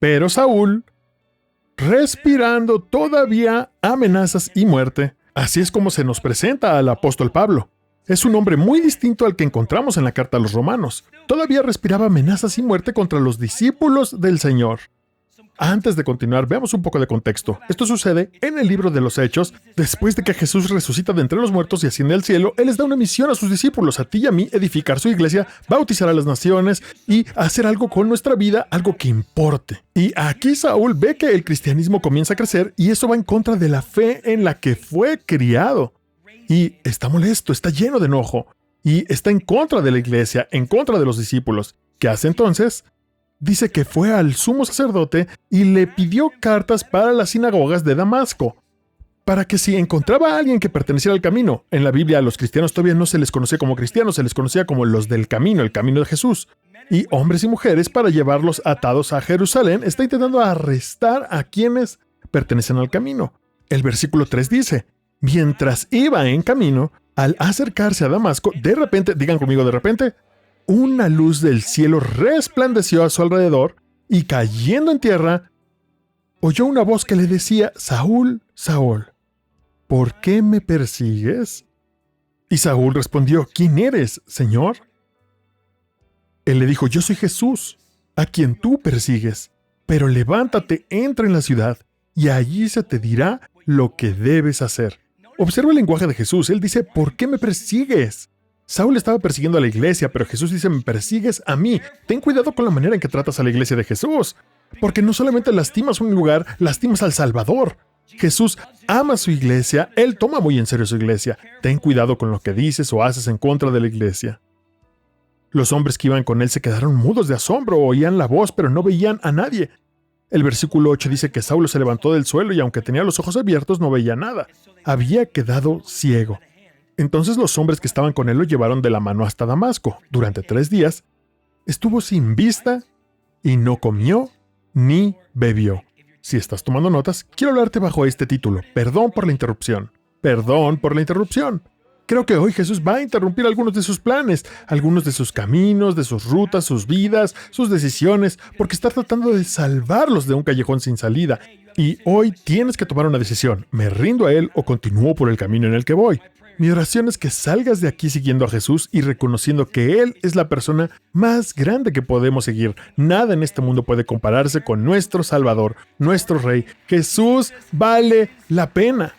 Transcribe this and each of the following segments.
Pero Saúl, respirando todavía amenazas y muerte, así es como se nos presenta al apóstol Pablo. Es un hombre muy distinto al que encontramos en la carta a los Romanos. Todavía respiraba amenazas y muerte contra los discípulos del Señor. Antes de continuar, veamos un poco de contexto. Esto sucede en el libro de los Hechos. Después de que Jesús resucita de entre los muertos y asciende al cielo, Él les da una misión a sus discípulos, a ti y a mí, edificar su iglesia, bautizar a las naciones y hacer algo con nuestra vida, algo que importe. Y aquí Saúl ve que el cristianismo comienza a crecer y eso va en contra de la fe en la que fue criado. Y está molesto, está lleno de enojo y está en contra de la iglesia, en contra de los discípulos. ¿Qué hace entonces? Dice que fue al sumo sacerdote y le pidió cartas para las sinagogas de Damasco, para que si encontraba a alguien que perteneciera al camino, en la Biblia a los cristianos todavía no se les conocía como cristianos, se les conocía como los del camino, el camino de Jesús, y hombres y mujeres para llevarlos atados a Jerusalén, está intentando arrestar a quienes pertenecen al camino. El versículo 3 dice, mientras iba en camino, al acercarse a Damasco, de repente, digan conmigo de repente, una luz del cielo resplandeció a su alrededor y cayendo en tierra, oyó una voz que le decía, Saúl, Saúl, ¿por qué me persigues? Y Saúl respondió, ¿quién eres, Señor? Él le dijo, yo soy Jesús, a quien tú persigues, pero levántate, entra en la ciudad y allí se te dirá lo que debes hacer. Observa el lenguaje de Jesús, él dice, ¿por qué me persigues? Saúl estaba persiguiendo a la iglesia, pero Jesús dice, me persigues a mí. Ten cuidado con la manera en que tratas a la iglesia de Jesús, porque no solamente lastimas un lugar, lastimas al Salvador. Jesús ama su iglesia, Él toma muy en serio su iglesia. Ten cuidado con lo que dices o haces en contra de la iglesia. Los hombres que iban con Él se quedaron mudos de asombro, oían la voz, pero no veían a nadie. El versículo 8 dice que Saulo se levantó del suelo y aunque tenía los ojos abiertos no veía nada. Había quedado ciego. Entonces los hombres que estaban con él lo llevaron de la mano hasta Damasco. Durante 3 días, estuvo sin vista y no comió ni bebió. Si estás tomando notas, quiero hablarte bajo este título. Perdón por la interrupción. Perdón por la interrupción. Creo que hoy Jesús va a interrumpir algunos de sus planes, algunos de sus caminos, de sus rutas, sus vidas, sus decisiones, porque está tratando de salvarlos de un callejón sin salida. Y hoy tienes que tomar una decisión. ¿Me rindo a Él o continúo por el camino en el que voy? Mi oración es que salgas de aquí siguiendo a Jesús y reconociendo que Él es la persona más grande que podemos seguir. Nada en este mundo puede compararse con nuestro Salvador, nuestro Rey. Jesús vale la pena.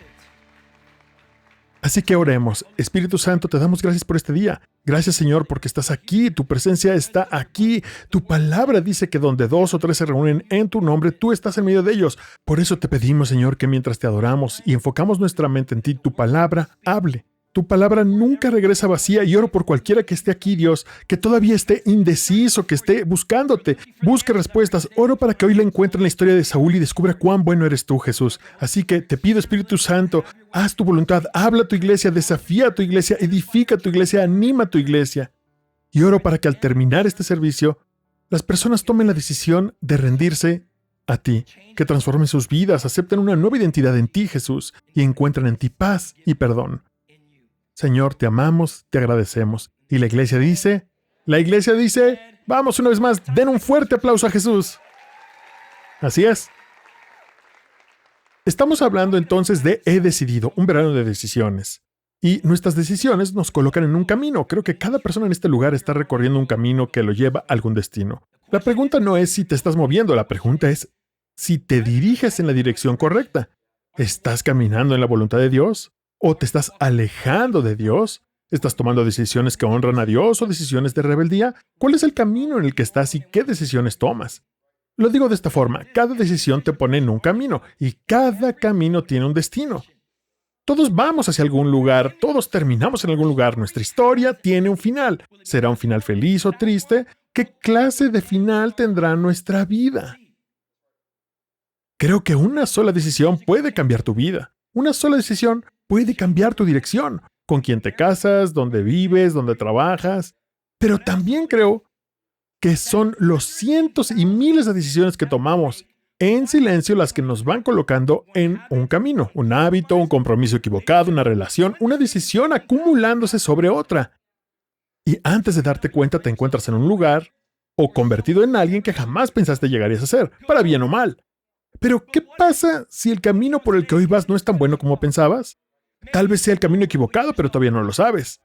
Así que oremos. Espíritu Santo, te damos gracias por este día. Gracias, Señor, porque estás aquí, tu presencia está aquí. Tu palabra dice que donde 2 o 3 se reúnen en tu nombre, tú estás en medio de ellos. Por eso te pedimos, Señor, que mientras te adoramos y enfocamos nuestra mente en ti, tu palabra hable. Tu palabra nunca regresa vacía y oro por cualquiera que esté aquí, Dios, que todavía esté indeciso, que esté buscándote, busque respuestas. Oro para que hoy le encuentre en la historia de Saúl y descubra cuán bueno eres tú, Jesús. Así que te pido, Espíritu Santo, haz tu voluntad, habla a tu iglesia, desafía a tu iglesia, edifica a tu iglesia, anima a tu iglesia. Y oro para que al terminar este servicio, las personas tomen la decisión de rendirse a ti, que transformen sus vidas, acepten una nueva identidad en ti, Jesús, y encuentren en ti paz y perdón. Señor, te amamos, te agradecemos. Y la iglesia dice, vamos una vez más, den un fuerte aplauso a Jesús. Así es. Estamos hablando entonces de he decidido, un verano de decisiones. Y nuestras decisiones nos colocan en un camino. Creo que cada persona en este lugar está recorriendo un camino que lo lleva a algún destino. La pregunta no es si te estás moviendo, la pregunta es si te diriges en la dirección correcta. ¿Estás caminando en la voluntad de Dios? ¿O te estás alejando de Dios? ¿Estás tomando decisiones que honran a Dios o decisiones de rebeldía? ¿Cuál es el camino en el que estás y qué decisiones tomas? Lo digo de esta forma, cada decisión te pone en un camino y cada camino tiene un destino. Todos vamos hacia algún lugar, todos terminamos en algún lugar. Nuestra historia tiene un final. ¿Será un final feliz o triste? ¿Qué clase de final tendrá nuestra vida? Creo que una sola decisión puede cambiar tu vida. Una sola decisión puede cambiar tu dirección, con quién te casas, dónde vives, dónde trabajas. Pero también creo que son los cientos y miles de decisiones que tomamos en silencio las que nos van colocando en un camino, un hábito, un compromiso equivocado, una relación, una decisión acumulándose sobre otra. Y antes de darte cuenta te encuentras en un lugar o convertido en alguien que jamás pensaste llegarías a ser, para bien o mal. Pero, ¿qué pasa si el camino por el que hoy vas no es tan bueno como pensabas? Tal vez sea el camino equivocado, pero todavía no lo sabes.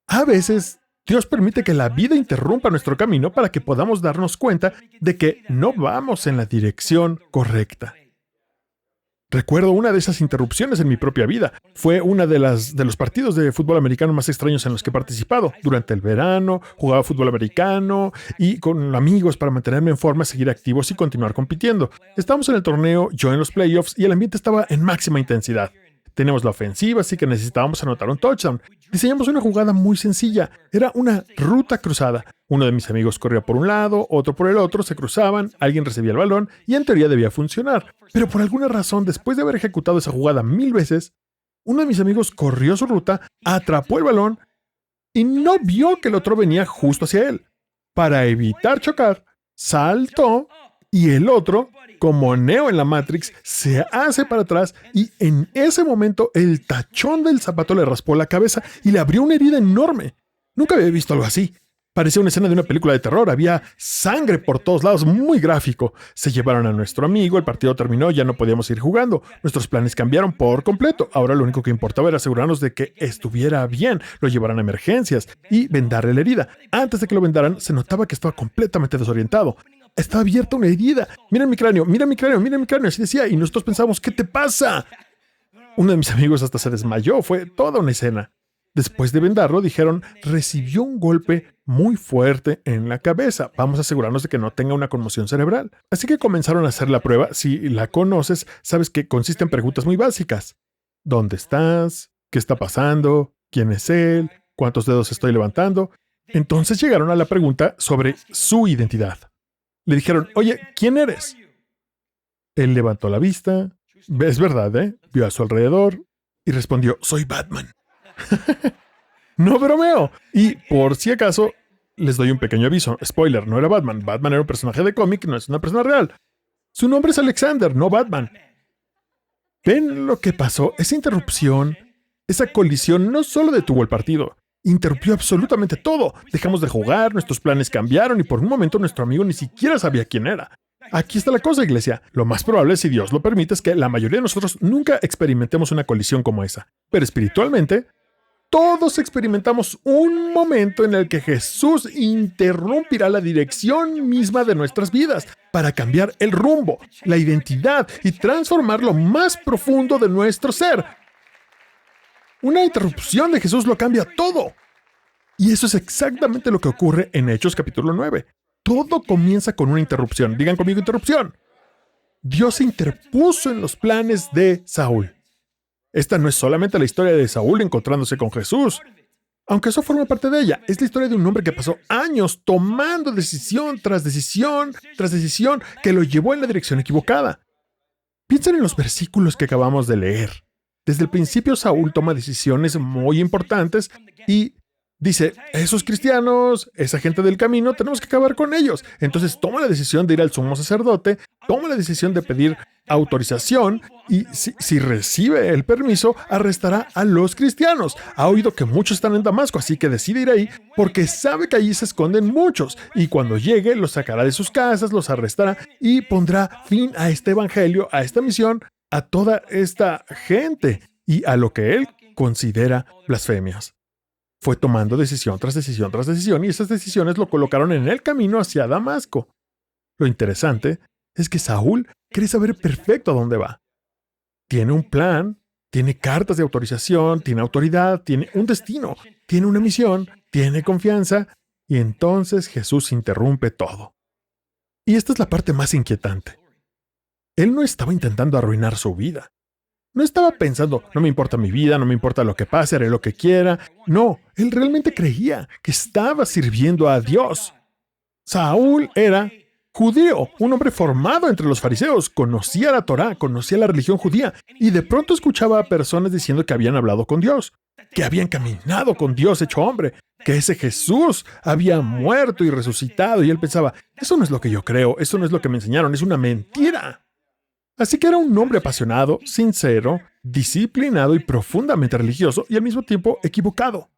A veces, Dios permite que la vida interrumpa nuestro camino para que podamos darnos cuenta de que no vamos en la dirección correcta. Recuerdo una de esas interrupciones en mi propia vida. Fue una de los partidos de fútbol americano más extraños en los que he participado. Durante el verano, jugaba fútbol americano y con amigos para mantenerme en forma, seguir activos y continuar compitiendo. Estábamos en el torneo, yo en los playoffs y el ambiente estaba en máxima intensidad. Teníamos la ofensiva, así que necesitábamos anotar un touchdown. Diseñamos una jugada muy sencilla. Era una ruta cruzada. Uno de mis amigos corría por un lado, otro por el otro, se cruzaban, alguien recibía el balón y en teoría debía funcionar. Pero por alguna razón, después de haber ejecutado esa jugada 1000 veces, uno de mis amigos corrió su ruta, atrapó el balón y no vio que el otro venía justo hacia él. Para evitar chocar, saltó y el otro, como Neo en la Matrix, se hace para atrás y en ese momento el tachón del zapato le raspó la cabeza y le abrió una herida enorme. Nunca había visto algo así. Parecía una escena de una película de terror. Había sangre por todos lados, muy gráfico. Se llevaron a nuestro amigo, el partido terminó, ya no podíamos ir jugando. Nuestros planes cambiaron por completo. Ahora lo único que importaba era asegurarnos de que estuviera bien, lo llevaran a emergencias y vendarle la herida. Antes de que lo vendaran, se notaba que estaba completamente desorientado. Estaba abierta una herida. Mira mi cráneo, mira mi cráneo, mira mi cráneo, así decía. Y nosotros pensamos, ¿qué te pasa? Uno de mis amigos hasta se desmayó. Fue toda una escena. Después de vendarlo, dijeron, recibió un golpe muy fuerte en la cabeza. Vamos a asegurarnos de que no tenga una conmoción cerebral. Así que comenzaron a hacer la prueba. Si la conoces, sabes que consiste en preguntas muy básicas. ¿Dónde estás? ¿Qué está pasando? ¿Quién es él? ¿Cuántos dedos estoy levantando? Entonces llegaron a la pregunta sobre su identidad. Le dijeron, oye, ¿quién eres? Él levantó la vista. Es verdad, ¿eh? Vio a su alrededor y respondió, soy Batman. No bromeo. Y por si acaso, les doy un pequeño aviso. Spoiler, no era Batman. Batman era un personaje de cómic, no es una persona real. Su nombre es Alexander, no Batman. ¿Ven lo que pasó? Esa interrupción, esa colisión no solo detuvo el partido, interrumpió absolutamente todo. Dejamos de jugar, nuestros planes cambiaron y por un momento nuestro amigo ni siquiera sabía quién era. Aquí está la cosa, iglesia. Lo más probable, si Dios lo permite, es que la mayoría de nosotros nunca experimentemos una colisión como esa. Pero espiritualmente, todos experimentamos un momento en el que Jesús interrumpirá la dirección misma de nuestras vidas para cambiar el rumbo, la identidad y transformar lo más profundo de nuestro ser. Una interrupción de Jesús lo cambia todo. Y eso es exactamente lo que ocurre en Hechos capítulo 9. Todo comienza con una interrupción. Digan conmigo, interrupción. Dios se interpuso en los planes de Saúl. Esta no es solamente la historia de Saúl encontrándose con Jesús, aunque eso forma parte de ella. Es la historia de un hombre que pasó años tomando decisión tras decisión tras decisión que lo llevó en la dirección equivocada. Piensen en los versículos que acabamos de leer. Desde el principio Saúl toma decisiones muy importantes y dice, esos cristianos, esa gente del camino, tenemos que acabar con ellos. Entonces toma la decisión de ir al sumo sacerdote, toma la decisión de pedir autorización y si recibe el permiso, arrestará a los cristianos. Ha oído que muchos están en Damasco, así que decide ir ahí porque sabe que allí se esconden muchos. Y cuando llegue, los sacará de sus casas, los arrestará y pondrá fin a este evangelio, a esta misión, a toda esta gente y a lo que él considera blasfemias. Fue tomando decisión tras decisión tras decisión y esas decisiones lo colocaron en el camino hacia Damasco. Lo interesante es que Saúl cree saber perfecto a dónde va. Tiene un plan, tiene cartas de autorización, tiene autoridad, tiene un destino, tiene una misión, tiene confianza y entonces Jesús interrumpe todo. Y esta es la parte más inquietante. Él no estaba intentando arruinar su vida. No estaba pensando, no me importa mi vida, no me importa lo que pase, haré lo que quiera. No, él realmente creía que estaba sirviendo a Dios. Saúl era judío, un hombre formado entre los fariseos, conocía la Torá, conocía la religión judía, y de pronto escuchaba a personas diciendo que habían hablado con Dios, que habían caminado con Dios hecho hombre, que ese Jesús había muerto y resucitado, y él pensaba, eso no es lo que yo creo, eso no es lo que me enseñaron, es una mentira. Así que era un hombre apasionado, sincero, disciplinado y profundamente religioso y al mismo tiempo equivocado.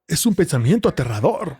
Es un pensamiento aterrador.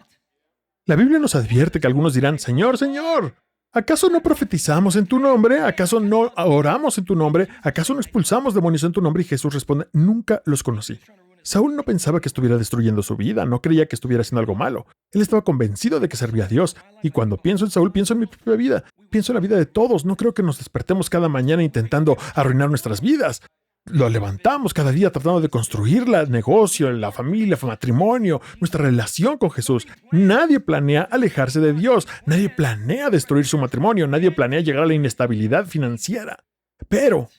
La Biblia nos advierte que algunos dirán, Señor, Señor, ¿acaso no profetizamos en tu nombre? ¿Acaso no oramos en tu nombre? ¿Acaso no expulsamos demonios en tu nombre? Y Jesús responde, nunca los conocí. Saúl no pensaba que estuviera destruyendo su vida, no creía que estuviera haciendo algo malo. Él estaba convencido de que servía a Dios. Y cuando pienso en Saúl, pienso en mi propia vida. Pienso en la vida de todos. No creo que nos despertemos cada mañana intentando arruinar nuestras vidas. Lo levantamos cada día tratando de construir el negocio, la familia, el matrimonio, nuestra relación con Jesús. Nadie planea alejarse de Dios. Nadie planea destruir su matrimonio. Nadie planea llegar a la inestabilidad financiera. Pero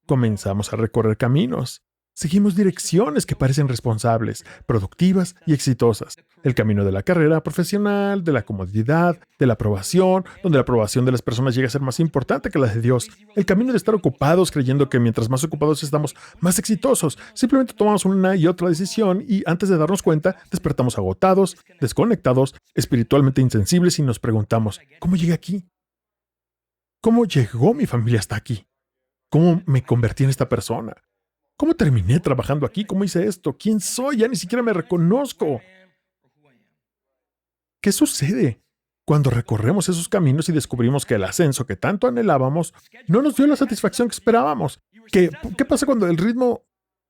comenzamos a recorrer caminos. Seguimos direcciones que parecen responsables, productivas y exitosas. El camino de la carrera profesional, de la comodidad, de la aprobación, donde la aprobación de las personas llega a ser más importante que la de Dios. El camino de estar ocupados creyendo que mientras más ocupados estamos, más exitosos. Simplemente tomamos una y otra decisión y antes de darnos cuenta, despertamos agotados, desconectados, espiritualmente insensibles y nos preguntamos, ¿cómo llegué aquí? ¿Cómo llegó mi familia hasta aquí? ¿Cómo me convertí en esta persona? ¿Cómo terminé trabajando aquí? ¿Cómo hice esto? ¿Quién soy? Ya ni siquiera me reconozco. ¿Qué sucede cuando recorremos esos caminos y descubrimos que el ascenso que tanto anhelábamos no nos dio la satisfacción que esperábamos? ¿Qué pasa cuando el ritmo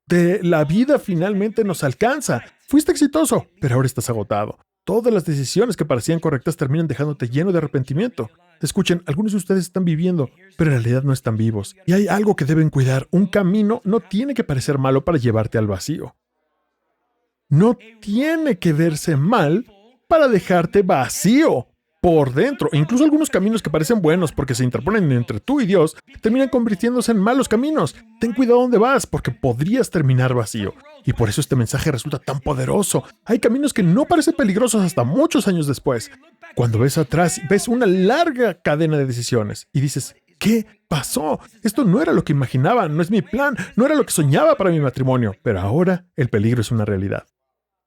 de la vida finalmente nos alcanza? Fuiste exitoso, pero ahora estás agotado. Todas las decisiones que parecían correctas terminan dejándote lleno de arrepentimiento. Escuchen, algunos de ustedes están viviendo, pero en realidad no están vivos. Y hay algo que deben cuidar. Un camino no tiene que parecer malo para llevarte al vacío. No tiene que verse mal para dejarte vacío por dentro. Incluso algunos caminos que parecen buenos porque se interponen entre tú y Dios terminan convirtiéndose en malos caminos. Ten cuidado dónde vas porque podrías terminar vacío. Y por eso este mensaje resulta tan poderoso. Hay caminos que no parecen peligrosos hasta muchos años después. Cuando ves atrás, ves una larga cadena de decisiones y dices, ¿qué pasó? Esto no era lo que imaginaba, no es mi plan, no era lo que soñaba para mi matrimonio. Pero ahora el peligro es una realidad.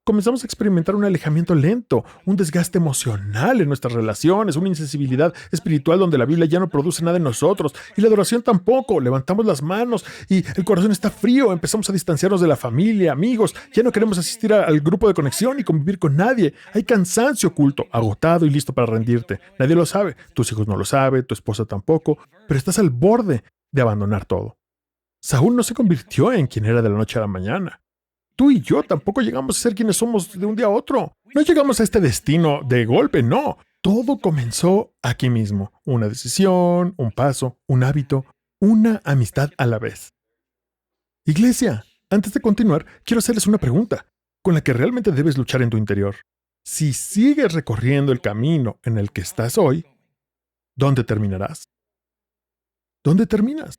Comenzamos a experimentar un alejamiento lento, un desgaste emocional en nuestras relaciones, una insensibilidad espiritual donde la Biblia ya no produce nada en nosotros y la adoración tampoco. Levantamos las manos y el corazón está frío, empezamos a distanciarnos de la familia, amigos, ya no queremos asistir al grupo de conexión y convivir con nadie. Hay cansancio oculto, agotado y listo para rendirte. Nadie lo sabe, tus hijos no lo saben, tu esposa tampoco, pero estás al borde de abandonar todo. Saúl no se convirtió en quien era de la noche a la mañana. Tú y yo tampoco llegamos a ser quienes somos de un día a otro. No llegamos a este destino de golpe, no. Todo comenzó aquí mismo. Una decisión, un paso, un hábito, una amistad a la vez. Iglesia, antes de continuar, quiero hacerles una pregunta con la que realmente debes luchar en tu interior. Si sigues recorriendo el camino en el que estás hoy, ¿dónde terminarás? ¿Dónde terminas?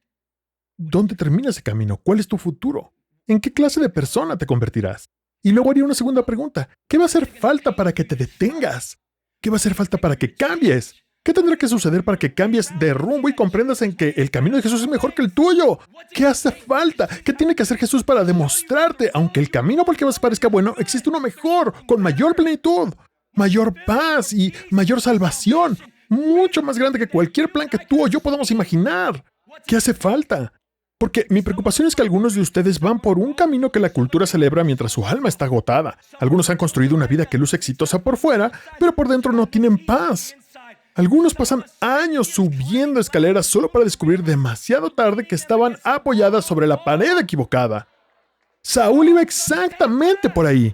¿Dónde termina ese camino? ¿Cuál es tu futuro? ¿En qué clase de persona te convertirás? Y luego haría una segunda pregunta. ¿Qué va a hacer falta para que te detengas? ¿Qué va a hacer falta para que cambies? ¿Qué tendrá que suceder para que cambies de rumbo y comprendas en que el camino de Jesús es mejor que el tuyo? ¿Qué hace falta? ¿Qué tiene que hacer Jesús para demostrarte? Aunque el camino por el que vas parezca bueno, existe uno mejor, con mayor plenitud, mayor paz y mayor salvación, mucho más grande que cualquier plan que tú o yo podamos imaginar. ¿Qué hace falta? Porque mi preocupación es que algunos de ustedes van por un camino que la cultura celebra mientras su alma está agotada. Algunos han construido una vida que luce exitosa por fuera, pero por dentro no tienen paz. Algunos pasan años subiendo escaleras solo para descubrir demasiado tarde que estaban apoyadas sobre la pared equivocada. Saúl iba exactamente por ahí.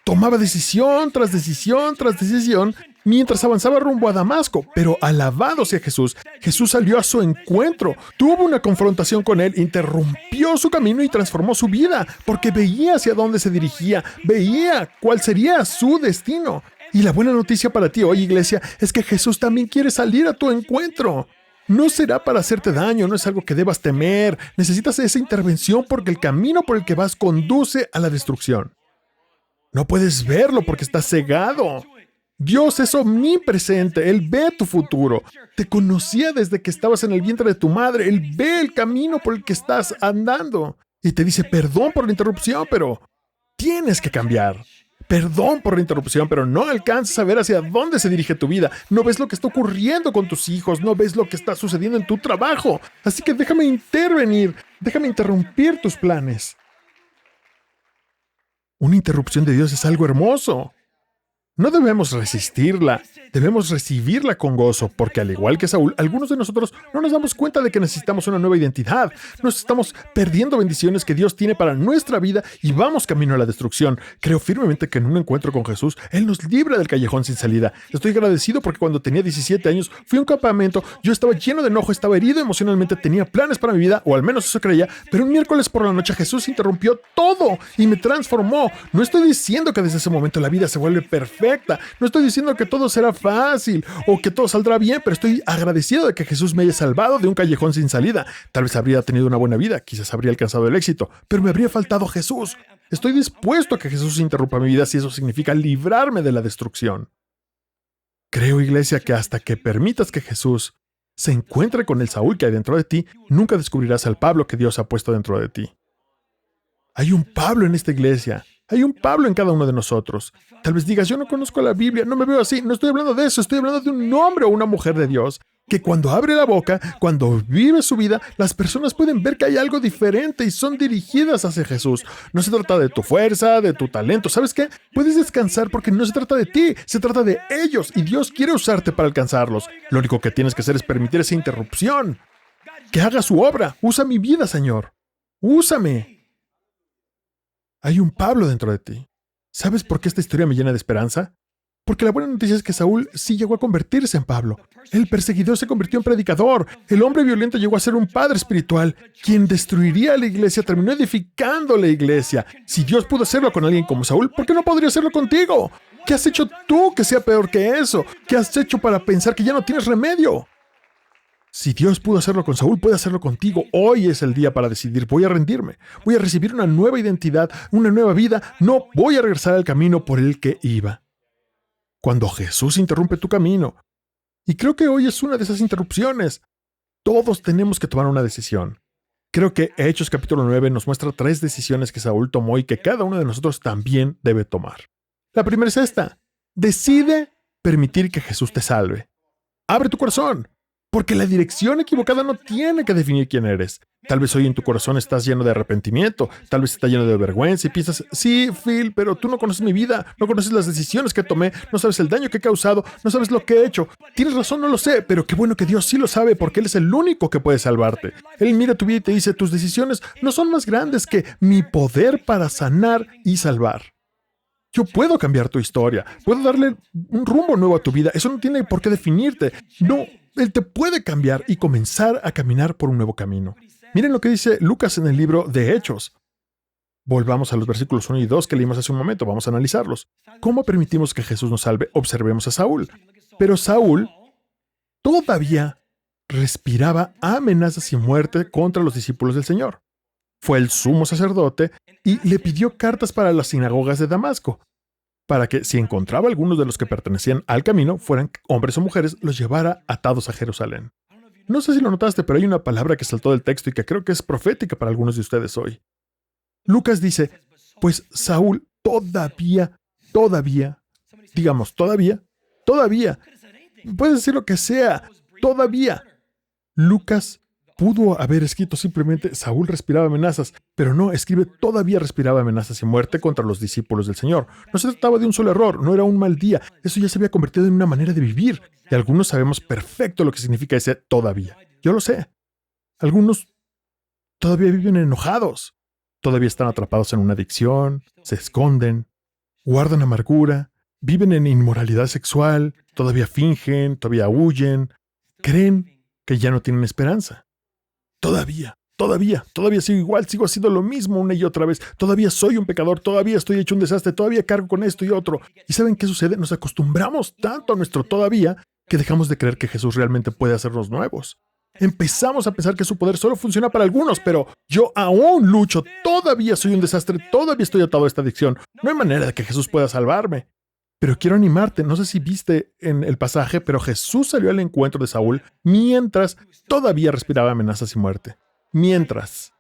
Tomaba decisión tras decisión tras decisión mientras avanzaba rumbo a Damasco, pero alabado sea Jesús. Jesús salió a su encuentro, tuvo una confrontación con él, interrumpió su camino y transformó su vida, porque veía hacia dónde se dirigía, veía cuál sería su destino. Y la buena noticia para ti hoy, iglesia, es que Jesús también quiere salir a tu encuentro. No será para hacerte daño, no es algo que debas temer. Necesitas esa intervención porque el camino por el que vas conduce a la destrucción. No puedes verlo porque estás cegado. Dios es omnipresente, Él ve tu futuro. Te conocía desde que estabas en el vientre de tu madre. Él ve el camino por el que estás andando. Y te dice, perdón por la interrupción, pero tienes que cambiar. Perdón por la interrupción, pero no alcanzas a ver hacia dónde se dirige tu vida. No ves lo que está ocurriendo con tus hijos, no ves lo que está sucediendo en tu trabajo. Así que déjame intervenir, déjame interrumpir tus planes. Una interrupción de Dios es algo hermoso. No debemos resistirla, debemos recibirla con gozo, porque al igual que Saúl, algunos de nosotros no nos damos cuenta de que necesitamos una nueva identidad. Nos estamos perdiendo bendiciones que Dios tiene para nuestra vida y vamos camino a la destrucción. Creo firmemente que en un encuentro con Jesús, Él nos libra del callejón sin salida. Estoy agradecido porque cuando tenía 17 años fui a un campamento, yo estaba lleno de enojo, estaba herido emocionalmente, tenía planes para mi vida, o al menos eso creía, pero un miércoles por la noche Jesús interrumpió todo y me transformó. No estoy diciendo que desde ese momento la vida se vuelve perfecta. No estoy diciendo que todo será fácil o que todo saldrá bien, pero estoy agradecido de que Jesús me haya salvado de un callejón sin salida. Tal vez habría tenido una buena vida, quizás habría alcanzado el éxito, pero me habría faltado Jesús. Estoy dispuesto a que Jesús interrumpa mi vida si eso significa librarme de la destrucción. Creo, iglesia, que hasta que permitas que Jesús se encuentre con el Saúl que hay dentro de ti, nunca descubrirás al Pablo que Dios ha puesto dentro de ti. Hay un Pablo en esta iglesia. Hay un Pablo en cada uno de nosotros. Tal vez digas, yo no conozco la Biblia, no me veo así. No estoy hablando de eso, estoy hablando de un hombre o una mujer de Dios que cuando abre la boca, cuando vive su vida, las personas pueden ver que hay algo diferente y son dirigidas hacia Jesús. No se trata de tu fuerza, de tu talento. ¿Sabes qué? Puedes descansar porque no se trata de ti, se trata de ellos y Dios quiere usarte para alcanzarlos. Lo único que tienes que hacer es permitir esa interrupción. Que haga su obra. Usa mi vida, Señor. Úsame. Hay un Pablo dentro de ti. ¿Sabes por qué esta historia me llena de esperanza? Porque la buena noticia es que Saúl sí llegó a convertirse en Pablo. El perseguidor se convirtió en predicador. El hombre violento llegó a ser un padre espiritual. Quien destruiría la iglesia terminó edificando la iglesia. Si Dios pudo hacerlo con alguien como Saúl, ¿por qué no podría hacerlo contigo? ¿Qué has hecho tú que sea peor que eso? ¿Qué has hecho para pensar que ya no tienes remedio? Si Dios pudo hacerlo con Saúl, puede hacerlo contigo. Hoy es el día para decidir, voy a rendirme, voy a recibir una nueva identidad, una nueva vida, no voy a regresar al camino por el que iba. Cuando Jesús interrumpe tu camino, y creo que hoy es una de esas interrupciones, todos tenemos que tomar una decisión. Creo que Hechos capítulo 9 nos muestra 3 decisiones que Saúl tomó y que cada uno de nosotros también debe tomar. La primera es esta: decide permitir que Jesús te salve. Abre tu corazón. Porque la dirección equivocada no tiene que definir quién eres. Tal vez hoy en tu corazón estás lleno de arrepentimiento, tal vez está lleno de vergüenza y piensas, sí, Phil, pero tú no conoces mi vida, no conoces las decisiones que tomé, no sabes el daño que he causado, no sabes lo que he hecho. Tienes razón, no lo sé, pero qué bueno que Dios sí lo sabe porque Él es el único que puede salvarte. Él mira tu vida y te dice, tus decisiones no son más grandes que mi poder para sanar y salvar. Yo puedo cambiar tu historia, puedo darle un rumbo nuevo a tu vida, eso no tiene por qué definirte. No. Él te puede cambiar y comenzar a caminar por un nuevo camino. Miren lo que dice Lucas en el libro de Hechos. Volvamos a los versículos 1 y 2 que leímos hace un momento. Vamos a analizarlos. ¿Cómo permitimos que Jesús nos salve? Observemos a Saúl. Pero Saúl todavía respiraba amenazas y muerte contra los discípulos del Señor. Fue el sumo sacerdote y le pidió cartas para las sinagogas de Damasco, para que, si encontraba algunos de los que pertenecían al camino, fueran hombres o mujeres, los llevara atados a Jerusalén. No sé si lo notaste, pero hay una palabra que saltó del texto y que creo que es profética para algunos de ustedes hoy. Lucas dice, pues Saúl todavía, puedes decir lo que sea, todavía. Lucas pudo haber escrito simplemente Saúl respiraba amenazas, pero no, escribe todavía respiraba amenazas y muerte contra los discípulos del Señor. No se trataba de un solo error, no era un mal día, eso ya se había convertido en una manera de vivir, y algunos sabemos perfecto lo que significa ese todavía. Yo lo sé. Algunos todavía viven enojados, todavía están atrapados en una adicción, se esconden, guardan amargura, viven en inmoralidad sexual, todavía fingen, todavía huyen, creen que ya no tienen esperanza. Todavía sigo igual, sigo haciendo lo mismo una y otra vez. Todavía soy un pecador, todavía estoy hecho un desastre, todavía cargo con esto y otro. ¿Y saben qué sucede? Nos acostumbramos tanto a nuestro todavía que dejamos de creer que Jesús realmente puede hacernos nuevos. Empezamos a pensar que su poder solo funciona para algunos, pero yo aún lucho, todavía soy un desastre, todavía estoy atado a esta adicción. No hay manera de que Jesús pueda salvarme. Pero quiero animarte, no sé si viste en el pasaje, pero Jesús salió al encuentro de Saúl mientras todavía respiraba amenazas y muerte. Mientras.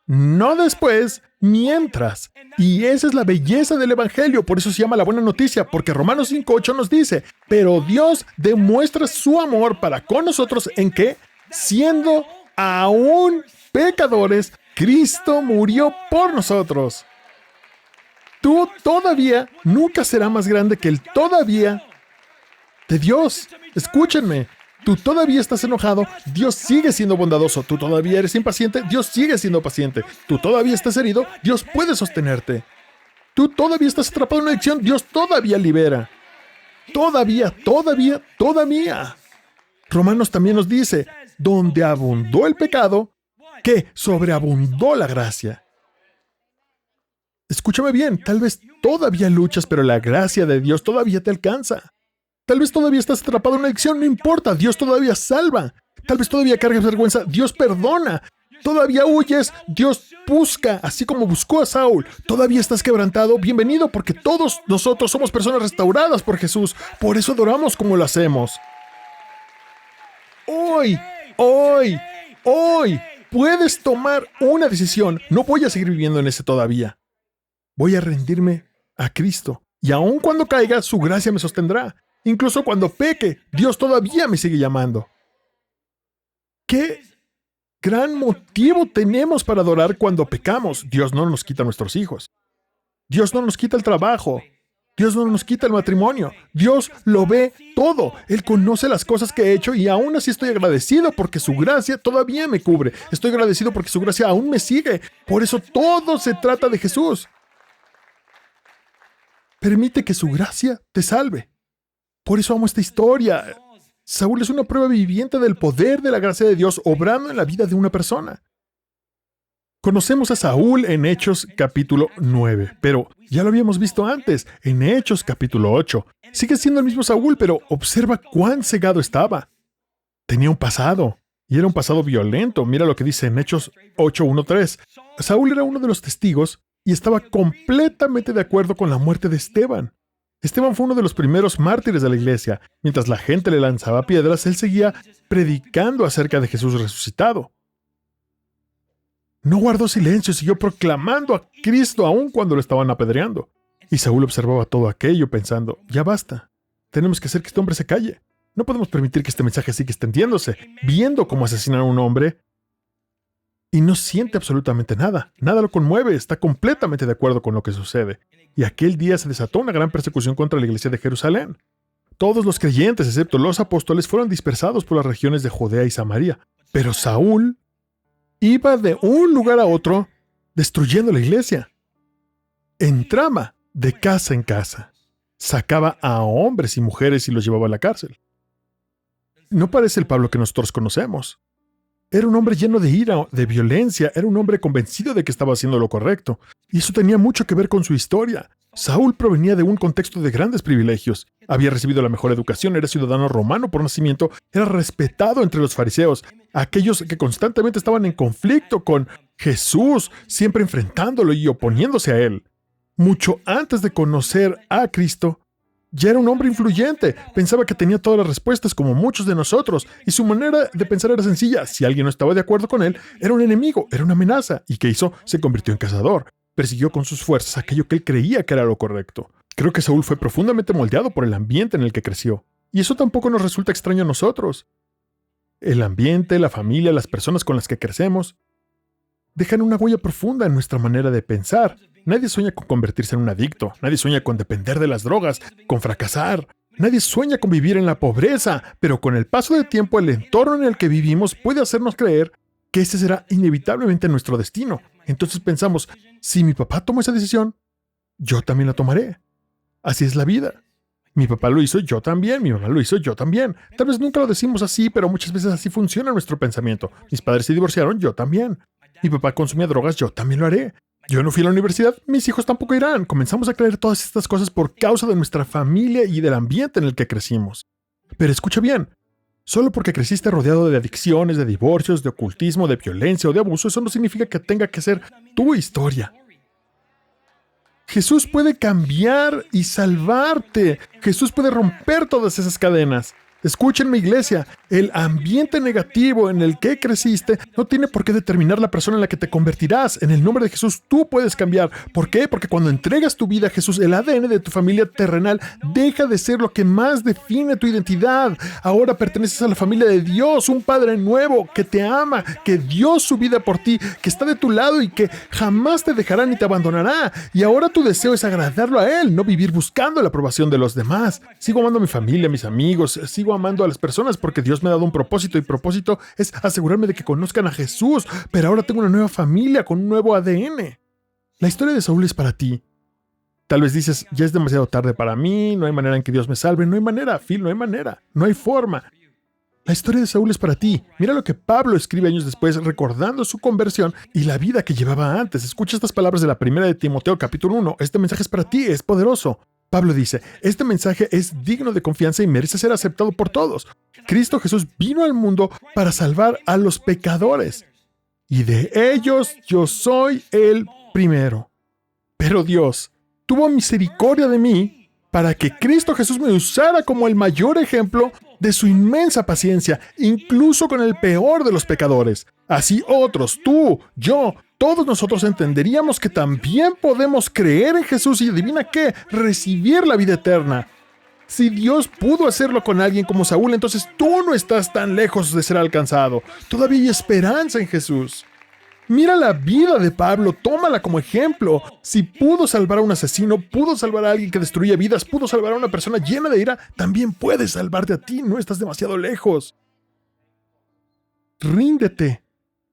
No después, mientras. Y esa es la belleza del Evangelio, por eso se llama la buena noticia, porque Romanos 5:8 nos dice, pero Dios demuestra su amor para con nosotros en que, siendo aún pecadores, Cristo murió por nosotros. Tú todavía nunca será más grande que el todavía de Dios. Escúchenme. Tú todavía estás enojado, Dios sigue siendo bondadoso. Tú todavía eres impaciente, Dios sigue siendo paciente. Tú todavía estás herido, Dios puede sostenerte. Tú todavía estás atrapado en una adicción, Dios todavía libera. Todavía. Romanos también nos dice, donde abundó el pecado, que sobreabundó la gracia. Escúchame bien, tal vez todavía luchas, pero la gracia de Dios todavía te alcanza. Tal vez todavía estás atrapado en una adicción, no importa, Dios todavía salva. Tal vez todavía cargas vergüenza, Dios perdona. Todavía huyes, Dios busca, así como buscó a Saúl. Todavía estás quebrantado, bienvenido, porque todos nosotros somos personas restauradas por Jesús. Por eso adoramos como lo hacemos. Hoy, puedes tomar una decisión. No voy a seguir viviendo en ese todavía. Voy a rendirme a Cristo. Y aun cuando caiga, su gracia me sostendrá. Incluso cuando peque, Dios todavía me sigue llamando. ¿Qué gran motivo tenemos para adorar cuando pecamos? Dios no nos quita a nuestros hijos. Dios no nos quita el trabajo. Dios no nos quita el matrimonio. Dios lo ve todo. Él conoce las cosas que he hecho y aún así estoy agradecido porque su gracia todavía me cubre. Estoy agradecido porque su gracia aún me sigue. Por eso todo se trata de Jesús. Permite que su gracia te salve. Por eso amo esta historia. Saúl es una prueba viviente del poder de la gracia de Dios obrando en la vida de una persona. Conocemos a Saúl en Hechos capítulo 9, pero ya lo habíamos visto antes, en Hechos capítulo 8. Sigue siendo el mismo Saúl, pero observa cuán cegado estaba. Tenía un pasado, y era un pasado violento. Mira lo que dice en Hechos 8:1-3. Saúl era uno de los testigos y estaba completamente de acuerdo con la muerte de Esteban. Esteban fue uno de los primeros mártires de la iglesia. Mientras la gente le lanzaba piedras, él seguía predicando acerca de Jesús resucitado. No guardó silencio, siguió proclamando a Cristo aun cuando lo estaban apedreando. Y Saúl observaba todo aquello pensando, ya basta, tenemos que hacer que este hombre se calle. No podemos permitir que este mensaje siga extendiéndose, viendo cómo asesinan a un hombre. Y no siente absolutamente nada, nada lo conmueve, está completamente de acuerdo con lo que sucede. Y aquel día se desató una gran persecución contra la iglesia de Jerusalén. Todos los creyentes, excepto los apóstoles, fueron dispersados por las regiones de Judea y Samaria. Pero Saúl iba de un lugar a otro, destruyendo la iglesia. Entraba de casa en casa. Sacaba a hombres y mujeres y los llevaba a la cárcel. No parece el Pablo que nosotros conocemos. Era un hombre lleno de ira, de violencia, era un hombre convencido de que estaba haciendo lo correcto. Y eso tenía mucho que ver con su historia. Saúl provenía de un contexto de grandes privilegios. Había recibido la mejor educación, era ciudadano romano por nacimiento, era respetado entre los fariseos, aquellos que constantemente estaban en conflicto con Jesús, siempre enfrentándolo y oponiéndose a él. Mucho antes de conocer a Cristo, ya era un hombre influyente. Pensaba que tenía todas las respuestas como muchos de nosotros, y su manera de pensar era sencilla. Si alguien no estaba de acuerdo con él, era un enemigo, era una amenaza. ¿Y qué hizo? Se convirtió en cazador. Persiguió con sus fuerzas aquello que él creía que era lo correcto. Creo que Saúl fue profundamente moldeado por el ambiente en el que creció. Y eso tampoco nos resulta extraño a nosotros. El ambiente, la familia, las personas con las que crecemos, dejan una huella profunda en nuestra manera de pensar. Nadie sueña con convertirse en un adicto. Nadie sueña con depender de las drogas, con fracasar. Nadie sueña con vivir en la pobreza. Pero con el paso del tiempo, el entorno en el que vivimos puede hacernos creer que ese será inevitablemente nuestro destino. Entonces pensamos, si mi papá toma esa decisión, yo también la tomaré. Así es la vida. Mi papá lo hizo, yo también. Mi mamá lo hizo, yo también. Tal vez nunca lo decimos así, pero muchas veces así funciona nuestro pensamiento. Mis padres se divorciaron, yo también. Mi papá consumía drogas, yo también lo haré. Yo no fui a la universidad, mis hijos tampoco irán. Comenzamos a creer todas estas cosas por causa de nuestra familia y del ambiente en el que crecimos. Pero escucha bien, solo porque creciste rodeado de adicciones, de divorcios, de ocultismo, de violencia o de abuso, eso no significa que tenga que ser tu historia. Jesús puede cambiar y salvarte. Jesús puede romper todas esas cadenas. Escúchenme, iglesia, El ambiente negativo en el que creciste no tiene por qué determinar la persona en la que te convertirás. En el nombre de Jesús tú puedes cambiar. ¿Por qué? Porque cuando entregas tu vida a Jesús, el ADN de tu familia terrenal deja de ser lo que más define tu identidad. Ahora perteneces a la familia de Dios, un Padre nuevo que te ama, que dio su vida por ti, que está de tu lado y que jamás te dejará ni te abandonará. Y ahora tu deseo es agradarlo a Él, no vivir buscando la aprobación de los demás. Sigo amando a mi familia, a mis amigos, sigo amando a las personas porque Dios me ha dado un propósito y propósito es asegurarme de que conozcan a Jesús, pero ahora tengo una nueva familia con un nuevo ADN. La historia de Saúl es para ti. Tal vez dices, ya es demasiado tarde para mí, no hay manera en que Dios me salve. No hay manera, Phil, no hay manera, no hay forma. La historia de Saúl es para ti. Mira lo que Pablo escribe años después, recordando su conversión y la vida que llevaba antes. Escucha estas palabras de la primera de Timoteo, capítulo 1. Este mensaje es para ti, es poderoso. Pablo dice, este mensaje es digno de confianza y merece ser aceptado por todos. Cristo Jesús vino al mundo para salvar a los pecadores. Y de ellos yo soy el primero. Pero Dios tuvo misericordia de mí para que Cristo Jesús me usara como el mayor ejemplo de su inmensa paciencia, incluso con el peor de los pecadores. Así otros, tú, yo, todos nosotros entenderíamos que también podemos creer en Jesús y adivina qué, recibir la vida eterna. Si Dios pudo hacerlo con alguien como Saúl, entonces tú no estás tan lejos de ser alcanzado. Todavía hay esperanza en Jesús. Mira la vida de Pablo, tómala como ejemplo. Si pudo salvar a un asesino, pudo salvar a alguien que destruía vidas, pudo salvar a una persona llena de ira, también puede salvarte a ti, no estás demasiado lejos. Ríndete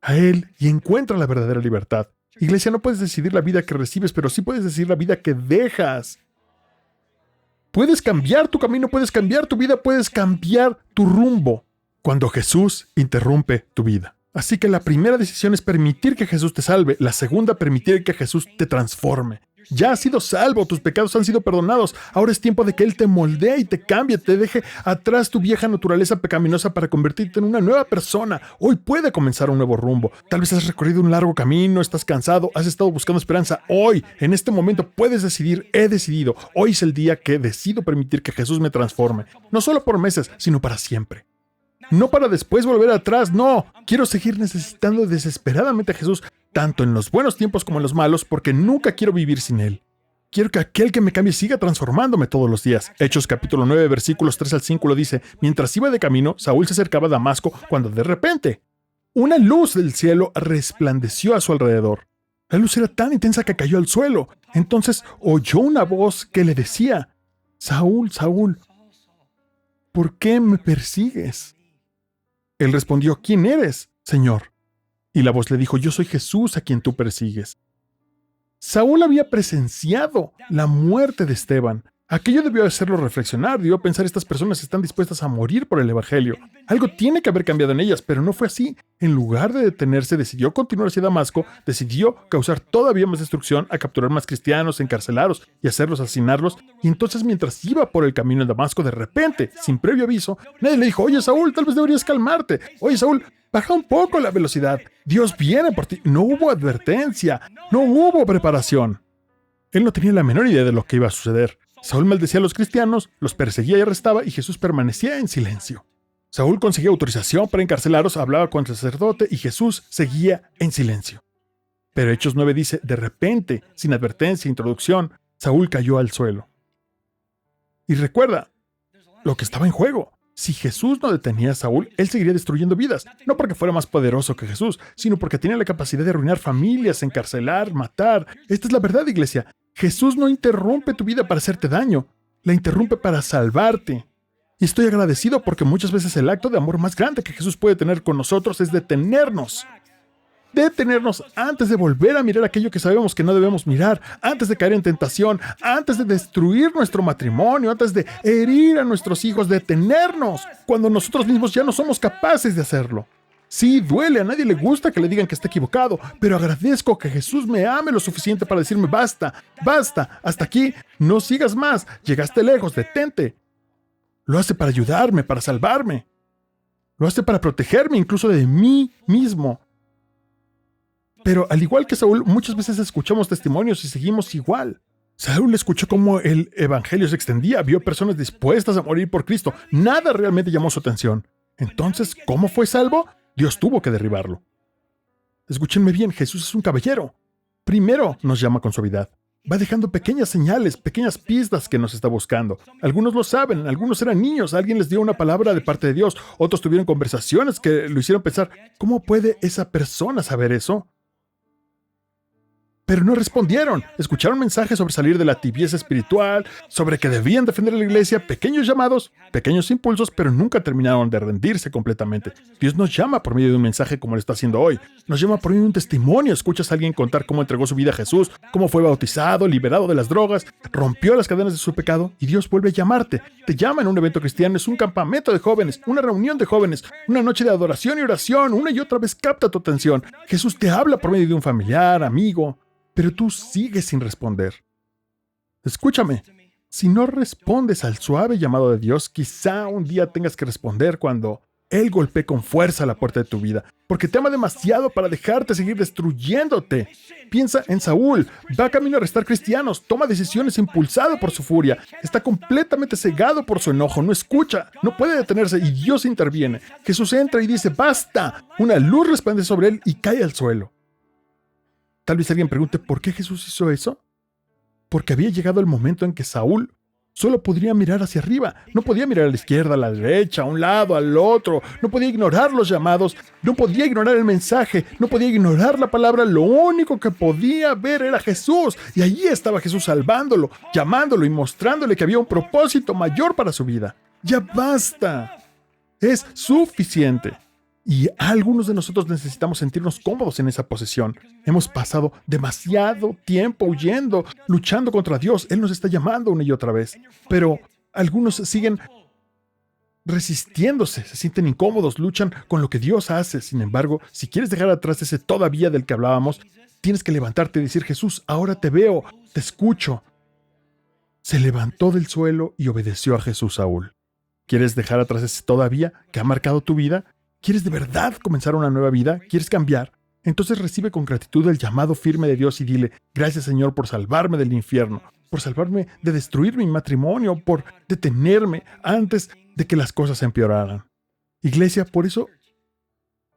a Él y encuentra la verdadera libertad. Iglesia, no puedes decidir la vida que recibes, pero sí puedes decidir la vida que dejas. Puedes cambiar tu camino, puedes cambiar tu vida, puedes cambiar tu rumbo cuando Jesús interrumpe tu vida. Así que la primera decisión es permitir que Jesús te salve. La segunda, permitir que Jesús te transforme. Ya has sido salvo, tus pecados han sido perdonados. Ahora es tiempo de que Él te moldee y te cambie, te deje atrás tu vieja naturaleza pecaminosa para convertirte en una nueva persona. Hoy puede comenzar un nuevo rumbo. Tal vez has recorrido un largo camino, estás cansado, has estado buscando esperanza. Hoy, en este momento, puedes decidir, he decidido. Hoy es el día que decido permitir que Jesús me transforme. No solo por meses, sino para siempre. No para después volver atrás, no. Quiero seguir necesitando desesperadamente a Jesús, tanto en los buenos tiempos como en los malos, porque nunca quiero vivir sin Él. Quiero que aquel que me cambie siga transformándome todos los días. Hechos capítulo 9, versículos 3 al 5 lo dice. Mientras iba de camino, Saúl se acercaba a Damasco cuando de repente una luz del cielo resplandeció a su alrededor. La luz era tan intensa que cayó al suelo. Entonces oyó una voz que le decía, Saúl, Saúl, ¿por qué me persigues? Él respondió, ¿quién eres, Señor? Y la voz le dijo, yo soy Jesús a quien tú persigues. Saúl había presenciado la muerte de Esteban. Aquello debió hacerlo reflexionar, debió pensar, estas personas están dispuestas a morir por el Evangelio. Algo tiene que haber cambiado en ellas, pero no fue así. En lugar de detenerse, decidió continuar hacia Damasco, decidió causar todavía más destrucción, a capturar más cristianos, encarcelarlos y hacerlos asesinarlos. Y entonces, mientras iba por el camino en Damasco, de repente, sin previo aviso, nadie le dijo, oye Saúl, tal vez deberías calmarte. Oye Saúl, baja un poco la velocidad. Dios viene por ti. No hubo advertencia, no hubo preparación. Él no tenía la menor idea de lo que iba a suceder. Saúl maldecía a los cristianos, los perseguía y arrestaba, y Jesús permanecía en silencio. Saúl conseguía autorización para encarcelarlos, hablaba con el sacerdote, y Jesús seguía en silencio. Pero Hechos 9 dice, de repente, sin advertencia, introducción, Saúl cayó al suelo. Y recuerda lo que estaba en juego. Si Jesús no detenía a Saúl, él seguiría destruyendo vidas. No porque fuera más poderoso que Jesús, sino porque tenía la capacidad de arruinar familias, encarcelar, matar. Esta es la verdad, iglesia. Jesús no interrumpe tu vida para hacerte daño. La interrumpe para salvarte. Y estoy agradecido porque muchas veces el acto de amor más grande que Jesús puede tener con nosotros es detenernos. Detenernos antes de volver a mirar aquello que sabemos que no debemos mirar, antes de caer en tentación, antes de destruir nuestro matrimonio, antes de herir a nuestros hijos, detenernos cuando nosotros mismos ya no somos capaces de hacerlo. Sí, duele, a nadie le gusta que le digan que está equivocado, pero agradezco que Jesús me ame lo suficiente para decirme basta, basta, hasta aquí, no sigas más, llegaste lejos, detente. Lo hace para ayudarme, para salvarme. Lo hace para protegerme incluso de mí mismo. Pero al igual que Saúl, muchas veces escuchamos testimonios y seguimos igual. Saúl escuchó cómo el evangelio se extendía, vio personas dispuestas a morir por Cristo. Nada realmente llamó su atención. Entonces, ¿cómo fue salvo? Dios tuvo que derribarlo. Escúchenme bien, Jesús es un caballero. Primero nos llama con suavidad. Va dejando pequeñas señales, pequeñas pistas que nos está buscando. Algunos lo saben, algunos eran niños, alguien les dio una palabra de parte de Dios, otros tuvieron conversaciones que lo hicieron pensar, ¿cómo puede esa persona saber eso? Pero no respondieron. Escucharon mensajes sobre salir de la tibieza espiritual, sobre que debían defender a la iglesia, pequeños llamados, pequeños impulsos, pero nunca terminaron de rendirse completamente. Dios nos llama por medio de un mensaje como lo está haciendo hoy. Nos llama por medio de un testimonio. Escuchas a alguien contar cómo entregó su vida a Jesús, cómo fue bautizado, liberado de las drogas, rompió las cadenas de su pecado y Dios vuelve a llamarte. Te llama en un evento cristiano, es un campamento de jóvenes, una reunión de jóvenes, una noche de adoración y oración, una y otra vez capta tu atención. Jesús te habla por medio de un familiar, amigo, pero tú sigues sin responder. Escúchame, si no respondes al suave llamado de Dios, quizá un día tengas que responder cuando Él golpee con fuerza la puerta de tu vida, porque te ama demasiado para dejarte seguir destruyéndote. Piensa en Saúl, va camino a arrestar cristianos, toma decisiones impulsado por su furia, está completamente cegado por su enojo, no escucha, no puede detenerse y Dios interviene. Jesús entra y dice, ¡basta! Una luz resplandece sobre él y cae al suelo. Tal vez alguien pregunte, ¿por qué Jesús hizo eso? Porque había llegado el momento en que Saúl solo podría mirar hacia arriba. No podía mirar a la izquierda, a la derecha, a un lado, al otro. No podía ignorar los llamados. No podía ignorar el mensaje. No podía ignorar la palabra. Lo único que podía ver era Jesús. Y allí estaba Jesús salvándolo, llamándolo y mostrándole que había un propósito mayor para su vida. ¡Ya basta! Es suficiente. Y algunos de nosotros necesitamos sentirnos cómodos en esa posición. Hemos pasado demasiado tiempo huyendo, luchando contra Dios. Él nos está llamando una y otra vez. Pero algunos siguen resistiéndose, se sienten incómodos, luchan con lo que Dios hace. Sin embargo, si quieres dejar atrás ese todavía del que hablábamos, tienes que levantarte y decir, Jesús, ahora te veo, te escucho. Se levantó del suelo y obedeció a Jesús Saúl. ¿Quieres dejar atrás ese todavía que ha marcado tu vida? ¿Quieres de verdad comenzar una nueva vida? ¿Quieres cambiar? Entonces recibe con gratitud el llamado firme de Dios y dile, gracias Señor por salvarme del infierno, por salvarme de destruir mi matrimonio, por detenerme antes de que las cosas empeoraran. Iglesia, por eso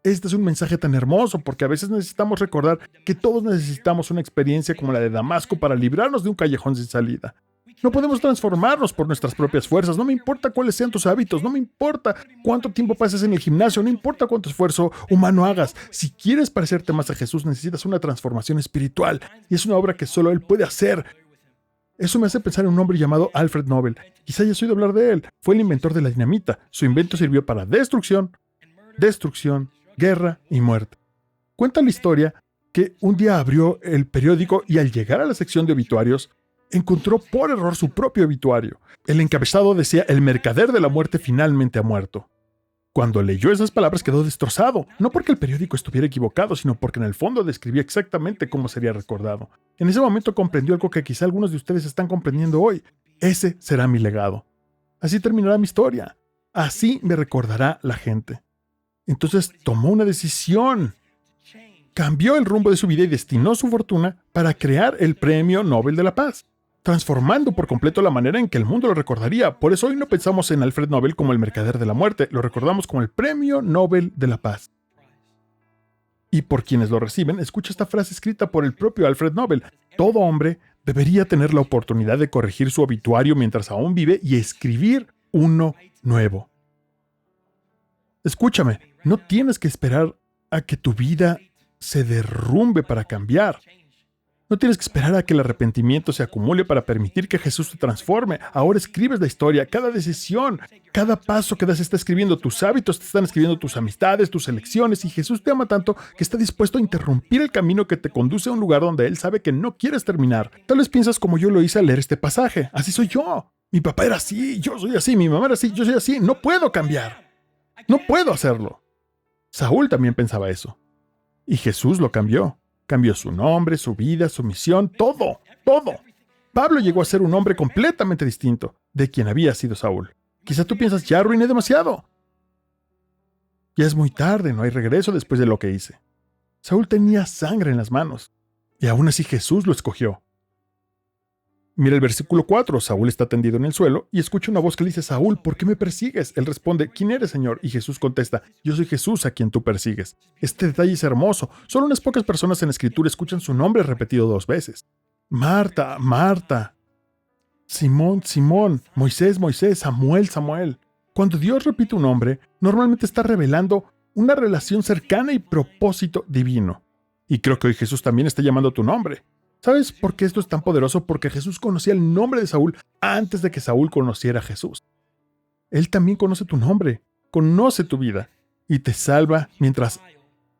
este es un mensaje tan hermoso, porque a veces necesitamos recordar que todos necesitamos una experiencia como la de Damasco para librarnos de un callejón sin salida. No podemos transformarnos por nuestras propias fuerzas. No me importa cuáles sean tus hábitos, no me importa cuánto tiempo pases en el gimnasio, no importa cuánto esfuerzo humano hagas. Si quieres parecerte más a Jesús, necesitas una transformación espiritual, y es una obra que solo Él puede hacer. Eso me hace pensar en un hombre llamado Alfred Nobel. Quizá hayas oído hablar de él. Fue el inventor de la dinamita. Su invento sirvió para destrucción, guerra y muerte. Cuenta la historia que un día abrió el periódico y al llegar a la sección de obituarios, encontró por error su propio obituario. El encabezado decía, el mercader de la muerte finalmente ha muerto. Cuando leyó esas palabras quedó destrozado, no porque el periódico estuviera equivocado, sino porque en el fondo describía exactamente cómo sería recordado. En ese momento comprendió algo que quizá algunos de ustedes están comprendiendo hoy. Ese será mi legado. Así terminará mi historia. Así me recordará la gente. Entonces tomó una decisión. Cambió el rumbo de su vida y destinó su fortuna para crear el Premio Nobel de la Paz, transformando por completo la manera en que el mundo lo recordaría. Por eso hoy no pensamos en Alfred Nobel como el mercader de la muerte, lo recordamos como el Premio Nobel de la Paz. Y por quienes lo reciben, escucha esta frase escrita por el propio Alfred Nobel. Todo hombre debería tener la oportunidad de corregir su obituario mientras aún vive y escribir uno nuevo. Escúchame, no tienes que esperar a que tu vida se derrumbe para cambiar. No tienes que esperar a que el arrepentimiento se acumule para permitir que Jesús te transforme. Ahora escribes la historia, cada decisión, cada paso que das está escribiendo tus hábitos, te están escribiendo tus amistades, tus elecciones, y Jesús te ama tanto que está dispuesto a interrumpir el camino que te conduce a un lugar donde Él sabe que no quieres terminar. Tal vez piensas como yo lo hice al leer este pasaje. Así soy yo. Mi papá era así, yo soy así, mi mamá era así, yo soy así. No puedo cambiar. No puedo hacerlo. Saúl también pensaba eso. Y Jesús lo cambió. Cambió su nombre, su vida, su misión, todo, todo. Pablo llegó a ser un hombre completamente distinto de quien había sido Saúl. Quizá tú piensas, ya arruiné demasiado. Ya es muy tarde, no hay regreso después de lo que hice. Saúl tenía sangre en las manos, y aún así Jesús lo escogió. Mira el versículo 4. Saúl está tendido en el suelo y escucha una voz que le dice: Saúl, ¿por qué me persigues? Él responde: ¿Quién eres, Señor? Y Jesús contesta: Yo soy Jesús a quien tú persigues. Este detalle es hermoso. Solo unas pocas personas en la Escritura escuchan su nombre repetido 2 veces. Marta, Marta. Simón, Simón. Moisés, Moisés. Samuel, Samuel. Cuando Dios repite un nombre, normalmente está revelando una relación cercana y propósito divino. Y creo que hoy Jesús también está llamando tu nombre. ¿Sabes por qué esto es tan poderoso? Porque Jesús conocía el nombre de Saúl antes de que Saúl conociera a Jesús. Él también conoce tu nombre, conoce tu vida y te salva mientras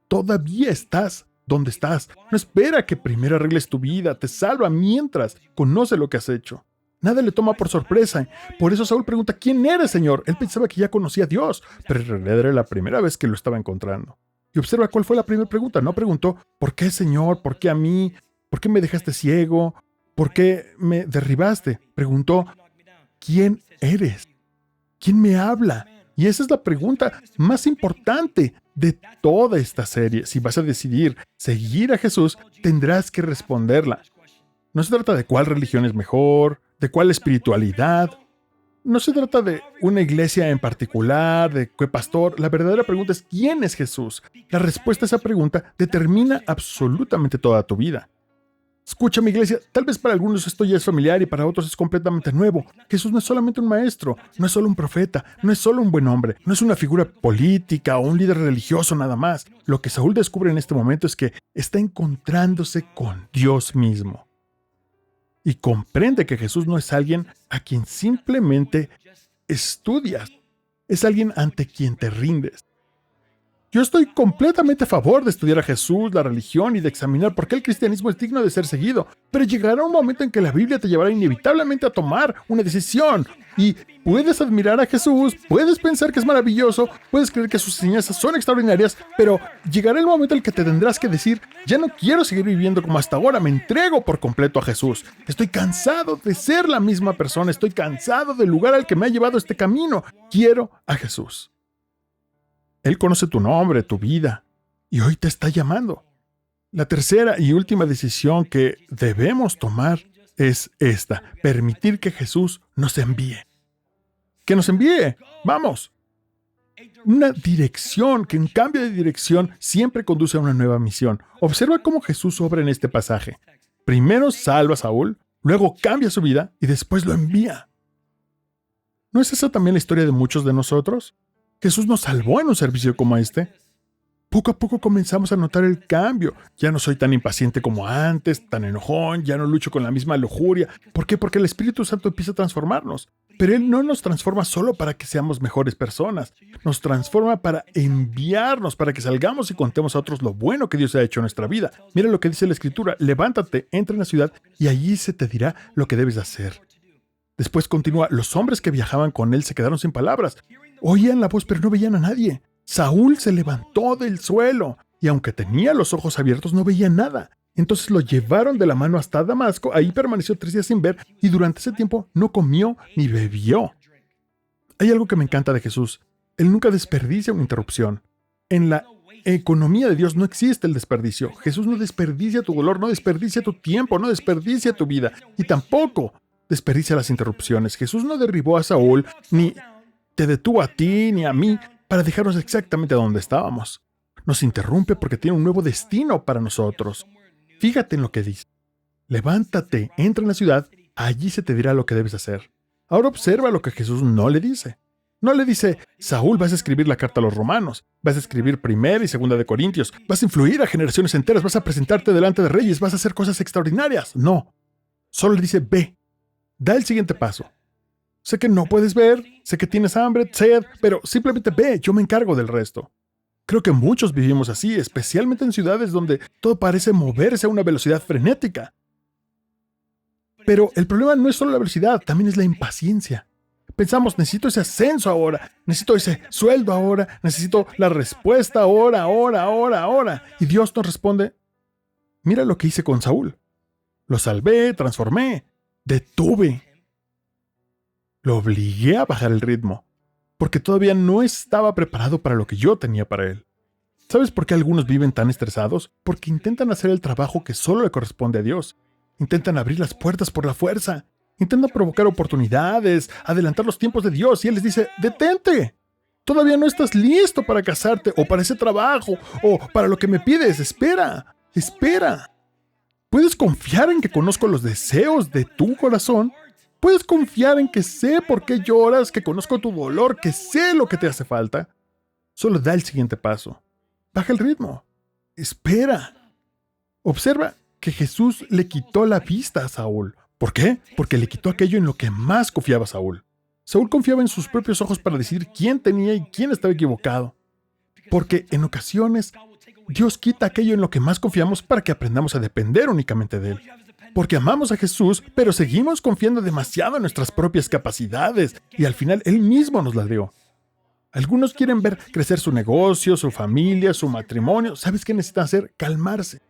todavía estás donde estás. No espera que primero arregles tu vida, te salva mientras conoce lo que has hecho. Nada le toma por sorpresa. Por eso Saúl pregunta: ¿Quién eres, Señor? Él pensaba que ya conocía a Dios, pero en realidad era la primera vez que lo estaba encontrando. Y observa cuál fue la primera pregunta. No preguntó: ¿por qué, Señor? ¿Por qué a mí? ¿Por qué me dejaste ciego? ¿Por qué me derribaste? Preguntó: ¿quién eres? ¿Quién me habla? Y esa es la pregunta más importante de toda esta serie. Si vas a decidir seguir a Jesús, tendrás que responderla. No se trata de cuál religión es mejor, de cuál espiritualidad. No se trata de una iglesia en particular, de qué pastor. La verdadera pregunta es: ¿quién es Jesús? La respuesta a esa pregunta determina absolutamente toda tu vida. Escucha, mi iglesia, tal vez para algunos esto ya es familiar y para otros es completamente nuevo. Jesús no es solamente un maestro, no es solo un profeta, no es solo un buen hombre, no es una figura política o un líder religioso nada más. Lo que Saúl descubre en este momento es que está encontrándose con Dios mismo. Y comprende que Jesús no es alguien a quien simplemente estudias, es alguien ante quien te rindes. Yo estoy completamente a favor de estudiar a Jesús, la religión y de examinar por qué el cristianismo es digno de ser seguido, pero llegará un momento en que la Biblia te llevará inevitablemente a tomar una decisión. Y puedes admirar a Jesús, puedes pensar que es maravilloso, puedes creer que sus enseñanzas son extraordinarias, pero llegará el momento en el que te tendrás que decir: ya no quiero seguir viviendo como hasta ahora, me entrego por completo a Jesús. Estoy cansado de ser la misma persona, estoy cansado del lugar al que me ha llevado este camino. Quiero a Jesús. Él conoce tu nombre, tu vida, y hoy te está llamando. La tercera y última decisión que debemos tomar es esta: permitir que Jesús nos envíe. ¡Que nos envíe! ¡Vamos! Una dirección, que un cambio de dirección siempre conduce a una nueva misión. Observa cómo Jesús obra en este pasaje. Primero salva a Saúl, luego cambia su vida y después lo envía. ¿No es esa también la historia de muchos de nosotros? Jesús nos salvó en un servicio como este. Poco a poco comenzamos a notar el cambio. Ya no soy tan impaciente como antes, tan enojón, ya no lucho con la misma lujuria. ¿Por qué? Porque el Espíritu Santo empieza a transformarnos. Pero Él no nos transforma solo para que seamos mejores personas. Nos transforma para enviarnos, para que salgamos y contemos a otros lo bueno que Dios ha hecho en nuestra vida. Mira lo que dice la Escritura: levántate, entra en la ciudad y allí se te dirá lo que debes hacer. Después continúa: los hombres que viajaban con Él se quedaron sin palabras. Oían la voz, pero no veían a nadie. Saúl se levantó del suelo, y aunque tenía los ojos abiertos, no veía nada. Entonces lo llevaron de la mano hasta Damasco. Ahí permaneció 3 días sin ver, y durante ese tiempo no comió ni bebió. Hay algo que me encanta de Jesús. Él nunca desperdicia una interrupción. En la economía de Dios no existe el desperdicio. Jesús no desperdicia tu dolor, no desperdicia tu tiempo, no desperdicia tu vida, y tampoco desperdicia las interrupciones. Jesús no derribó a Saúl, ni te detuvo a ti ni a mí para dejarnos exactamente donde estábamos. Nos interrumpe porque tiene un nuevo destino para nosotros. Fíjate en lo que dice: levántate, entra en la ciudad, allí se te dirá lo que debes hacer. Ahora observa lo que Jesús no le dice. No le dice: Saúl, vas a escribir la carta a los romanos, vas a escribir Primera y Segunda de Corintios, vas a influir a generaciones enteras, vas a presentarte delante de reyes, vas a hacer cosas extraordinarias. No, solo le dice: ve, da el siguiente paso. Sé que no puedes ver, sé que tienes hambre, sed, pero simplemente ve, yo me encargo del resto. Creo que muchos vivimos así, especialmente en ciudades donde todo parece moverse a una velocidad frenética. Pero el problema no es solo la velocidad, también es la impaciencia. Pensamos: necesito ese ascenso ahora, necesito ese sueldo ahora, necesito la respuesta ahora. Y Dios nos responde: mira lo que hice con Saúl. Lo salvé, transformé, detuve. Lo obligué a bajar el ritmo, porque todavía no estaba preparado para lo que yo tenía para él. ¿Sabes por qué algunos viven tan estresados? Porque intentan hacer el trabajo que solo le corresponde a Dios. Intentan abrir las puertas por la fuerza. Intentan provocar oportunidades, adelantar los tiempos de Dios, y Él les dice, detente. Todavía no estás listo para casarte, o para ese trabajo, o para lo que me pides. Espera, espera. Puedes confiar en que conozco los deseos de tu corazón. Puedes confiar en que sé por qué lloras, que conozco tu dolor, que sé lo que te hace falta. Solo da el siguiente paso. Baja el ritmo. Espera. Observa que Jesús le quitó la vista a Saúl. ¿Por qué? Porque le quitó aquello en lo que más confiaba Saúl. Saúl confiaba en sus propios ojos para decidir quién tenía y quién estaba equivocado. Porque en ocasiones Dios quita aquello en lo que más confiamos para que aprendamos a depender únicamente de Él. Porque amamos a Jesús, pero seguimos confiando demasiado en nuestras propias capacidades y al final Él mismo nos las dio. Algunos quieren ver crecer su negocio, su familia, su matrimonio. ¿Sabes qué necesitan hacer? Calmarse.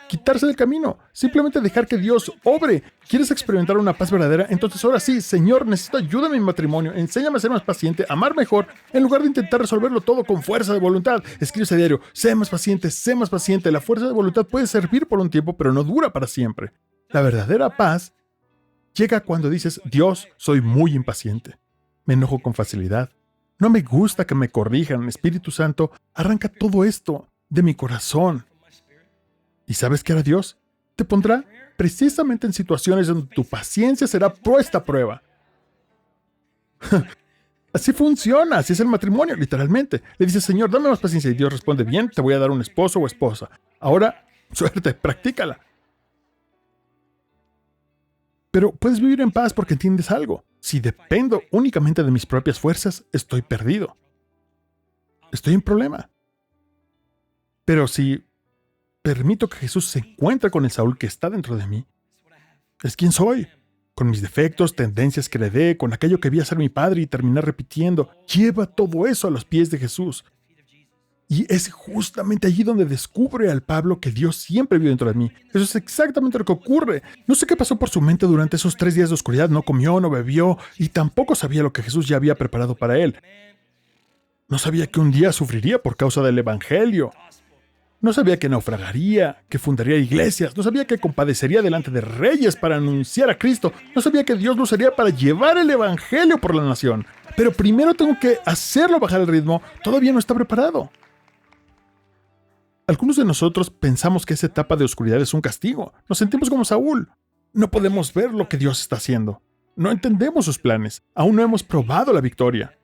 Quitarse del camino. Simplemente dejar que Dios obre. ¿Quieres experimentar una paz verdadera? Entonces ahora sí, Señor, necesito ayuda en mi matrimonio. Enséñame a ser más paciente, amar mejor, en lugar de intentar resolverlo todo con fuerza de voluntad. Escribe ese diario. Sé más paciente, sé más paciente. La fuerza de voluntad puede servir por un tiempo, pero no dura para siempre. La verdadera paz llega cuando dices, Dios, soy muy impaciente. Me enojo con facilidad. No me gusta que me corrijan. Espíritu Santo, arranca todo esto de mi corazón. ¿Y sabes qué hará Dios? Te pondrá precisamente en situaciones donde tu paciencia será puesta a prueba. Así funciona, así es el matrimonio, literalmente. Le dices, Señor, dame más paciencia. Y Dios responde, bien, te voy a dar un esposo o esposa. Ahora, suerte, practícala. Pero puedes vivir en paz porque entiendes algo. Si dependo únicamente de mis propias fuerzas, estoy perdido. Estoy en problema. Pero si permito que Jesús se encuentre con el Saúl que está dentro de mí, es quien soy. Con mis defectos, tendencias que heredé, con aquello que vi a ser mi padre y terminar repitiendo. Lleva todo eso a los pies de Jesús. Y es justamente allí donde descubre al Pablo que Dios siempre vio dentro de mí. Eso es exactamente lo que ocurre. No sé qué pasó por su mente durante esos 3 días de oscuridad. No comió, no bebió y tampoco sabía lo que Jesús ya había preparado para él. No sabía que un día sufriría por causa del Evangelio. No sabía que naufragaría, que fundaría iglesias. No sabía que compadecería delante de reyes para anunciar a Cristo. No sabía que Dios lo usaría para llevar el Evangelio por la nación. Pero primero tengo que hacerlo bajar el ritmo. Todavía no está preparado. Algunos de nosotros pensamos que esa etapa de oscuridad es un castigo. Nos sentimos como Saúl. No podemos ver lo que Dios está haciendo. No entendemos sus planes. Aún no hemos probado la victoria.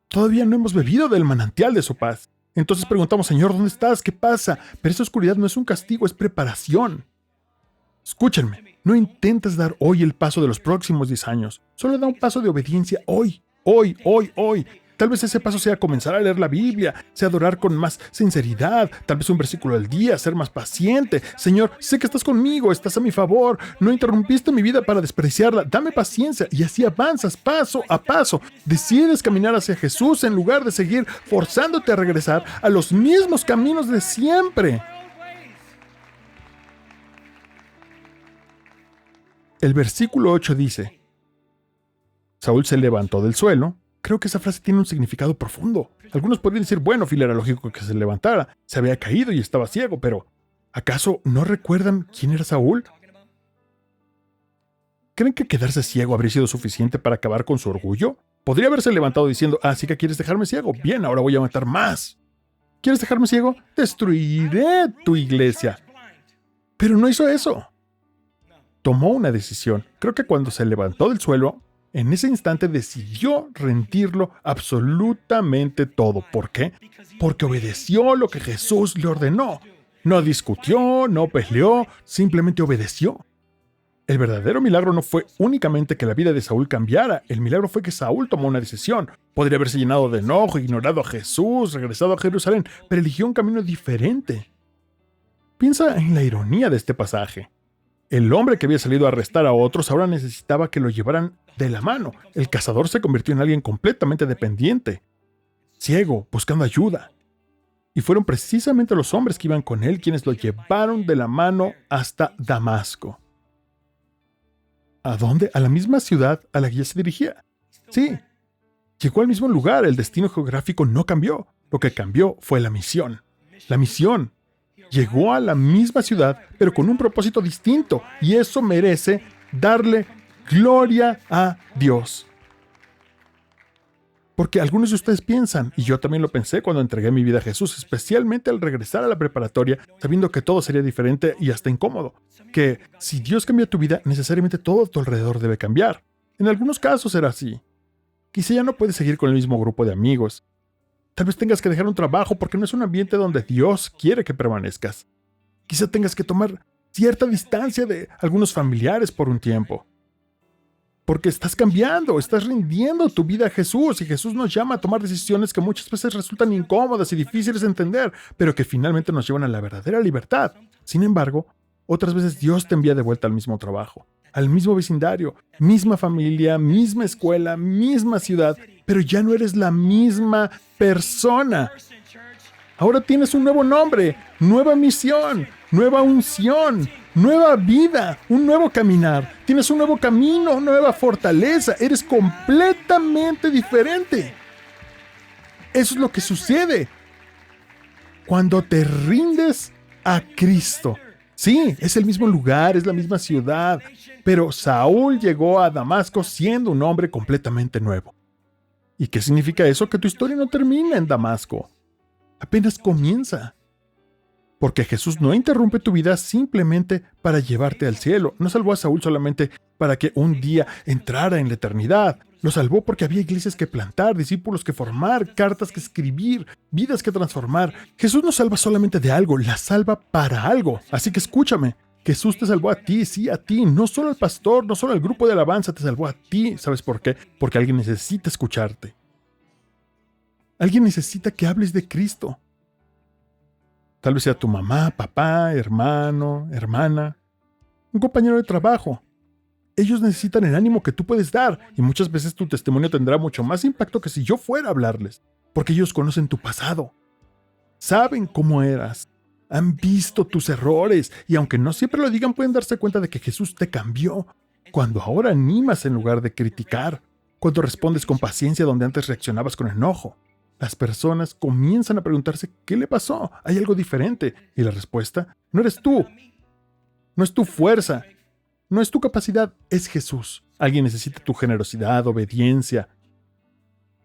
Todavía no hemos bebido del manantial de su paz. Entonces preguntamos, Señor, ¿dónde estás? ¿Qué pasa? Pero esa oscuridad no es un castigo, es preparación. Escúchenme, no intentes dar hoy el paso de los próximos 10 años. Solo da un paso de obediencia hoy. Tal vez ese paso sea comenzar a leer la Biblia, sea adorar con más sinceridad, tal vez un versículo al día, ser más paciente. Señor, sé que estás conmigo, estás a mi favor, no interrumpiste mi vida para despreciarla, dame paciencia y así avanzas paso a paso. Decides caminar hacia Jesús en lugar de seguir forzándote a regresar a los mismos caminos de siempre. El versículo 8 dice, Saúl se levantó del suelo. Creo que esa frase tiene un significado profundo. Algunos podrían decir, bueno, Phil, era lógico que se levantara. Se había caído y estaba ciego, pero ¿acaso no recuerdan quién era Saúl? ¿Creen que quedarse ciego habría sido suficiente para acabar con su orgullo? Podría haberse levantado diciendo, ¿así que quieres dejarme ciego? Bien, ahora voy a matar más. ¿Quieres dejarme ciego? Destruiré tu iglesia. Pero no hizo eso. Tomó una decisión. Creo que cuando se levantó del suelo, en ese instante decidió rendirlo absolutamente todo. ¿Por qué? Porque obedeció lo que Jesús le ordenó. No discutió, no peleó, simplemente obedeció. El verdadero milagro no fue únicamente que la vida de Saúl cambiara. El milagro fue que Saúl tomó una decisión. Podría haberse llenado de enojo, ignorado a Jesús, regresado a Jerusalén, pero eligió un camino diferente. Piensa en la ironía de este pasaje. El hombre que había salido a arrestar a otros ahora necesitaba que lo llevaran de la mano. El cazador se convirtió en alguien completamente dependiente, ciego, buscando ayuda. Y fueron precisamente los hombres que iban con él quienes lo llevaron de la mano hasta Damasco. ¿A dónde? A la misma ciudad a la que ya se dirigía. Sí, llegó al mismo lugar. El destino geográfico no cambió. Lo que cambió fue la misión. La misión. llegó a la misma ciudad, pero con un propósito distinto, y eso merece darle gloria a Dios. Porque algunos de ustedes piensan, y yo también lo pensé cuando entregué mi vida a Jesús, especialmente al regresar a la preparatoria, sabiendo que todo sería diferente y hasta incómodo, que si Dios cambia tu vida, necesariamente todo a tu alrededor debe cambiar. En algunos casos será así. Quizá ya no puedes seguir con el mismo grupo de amigos. Tal vez tengas que dejar un trabajo porque no es un ambiente donde Dios quiere que permanezcas. Quizá tengas que tomar cierta distancia de algunos familiares por un tiempo. Porque estás cambiando, estás rindiendo tu vida a Jesús, y Jesús nos llama a tomar decisiones que muchas veces resultan incómodas y difíciles de entender, pero que finalmente nos llevan a la verdadera libertad. Sin embargo, otras veces Dios te envía de vuelta al mismo trabajo, al mismo vecindario, misma familia, misma escuela, misma ciudad, pero ya no eres la misma persona. Ahora tienes un nuevo nombre, nueva misión, nueva unción, nueva vida, un nuevo caminar. Tienes un nuevo camino, nueva fortaleza. Eres completamente diferente. Eso es lo que sucede cuando te rindes a Cristo. Sí, es el mismo lugar, es la misma ciudad, pero Saúl llegó a Damasco siendo un hombre completamente nuevo. ¿Y qué significa eso? Que tu historia no termina en Damasco. Apenas comienza. Porque Jesús no interrumpe tu vida simplemente para llevarte al cielo. No salvó a Saúl solamente para que un día entrara en la eternidad. Lo salvó porque había iglesias que plantar, discípulos que formar, cartas que escribir, vidas que transformar. Jesús no salva solamente de algo, la salva para algo. Así que escúchame. Jesús te salvó a ti, sí, a ti. No solo al pastor, no solo al grupo de alabanza, te salvó a ti. ¿Sabes por qué? Porque alguien necesita escucharte. Alguien necesita que hables de Cristo. Tal vez sea tu mamá, papá, hermano, hermana, un compañero de trabajo. Ellos necesitan el ánimo que tú puedes dar, y muchas veces tu testimonio tendrá mucho más impacto que si yo fuera a hablarles, porque ellos conocen tu pasado, saben cómo eras, han visto tus errores, y aunque no siempre lo digan, pueden darse cuenta de que Jesús te cambió, cuando ahora animas en lugar de criticar, cuando respondes con paciencia donde antes reaccionabas con enojo. Las personas comienzan a preguntarse ¿qué le pasó? Hay algo diferente. Y la respuesta no eres tú. No es tu fuerza. No es tu capacidad. Es Jesús. Alguien necesita tu generosidad, obediencia.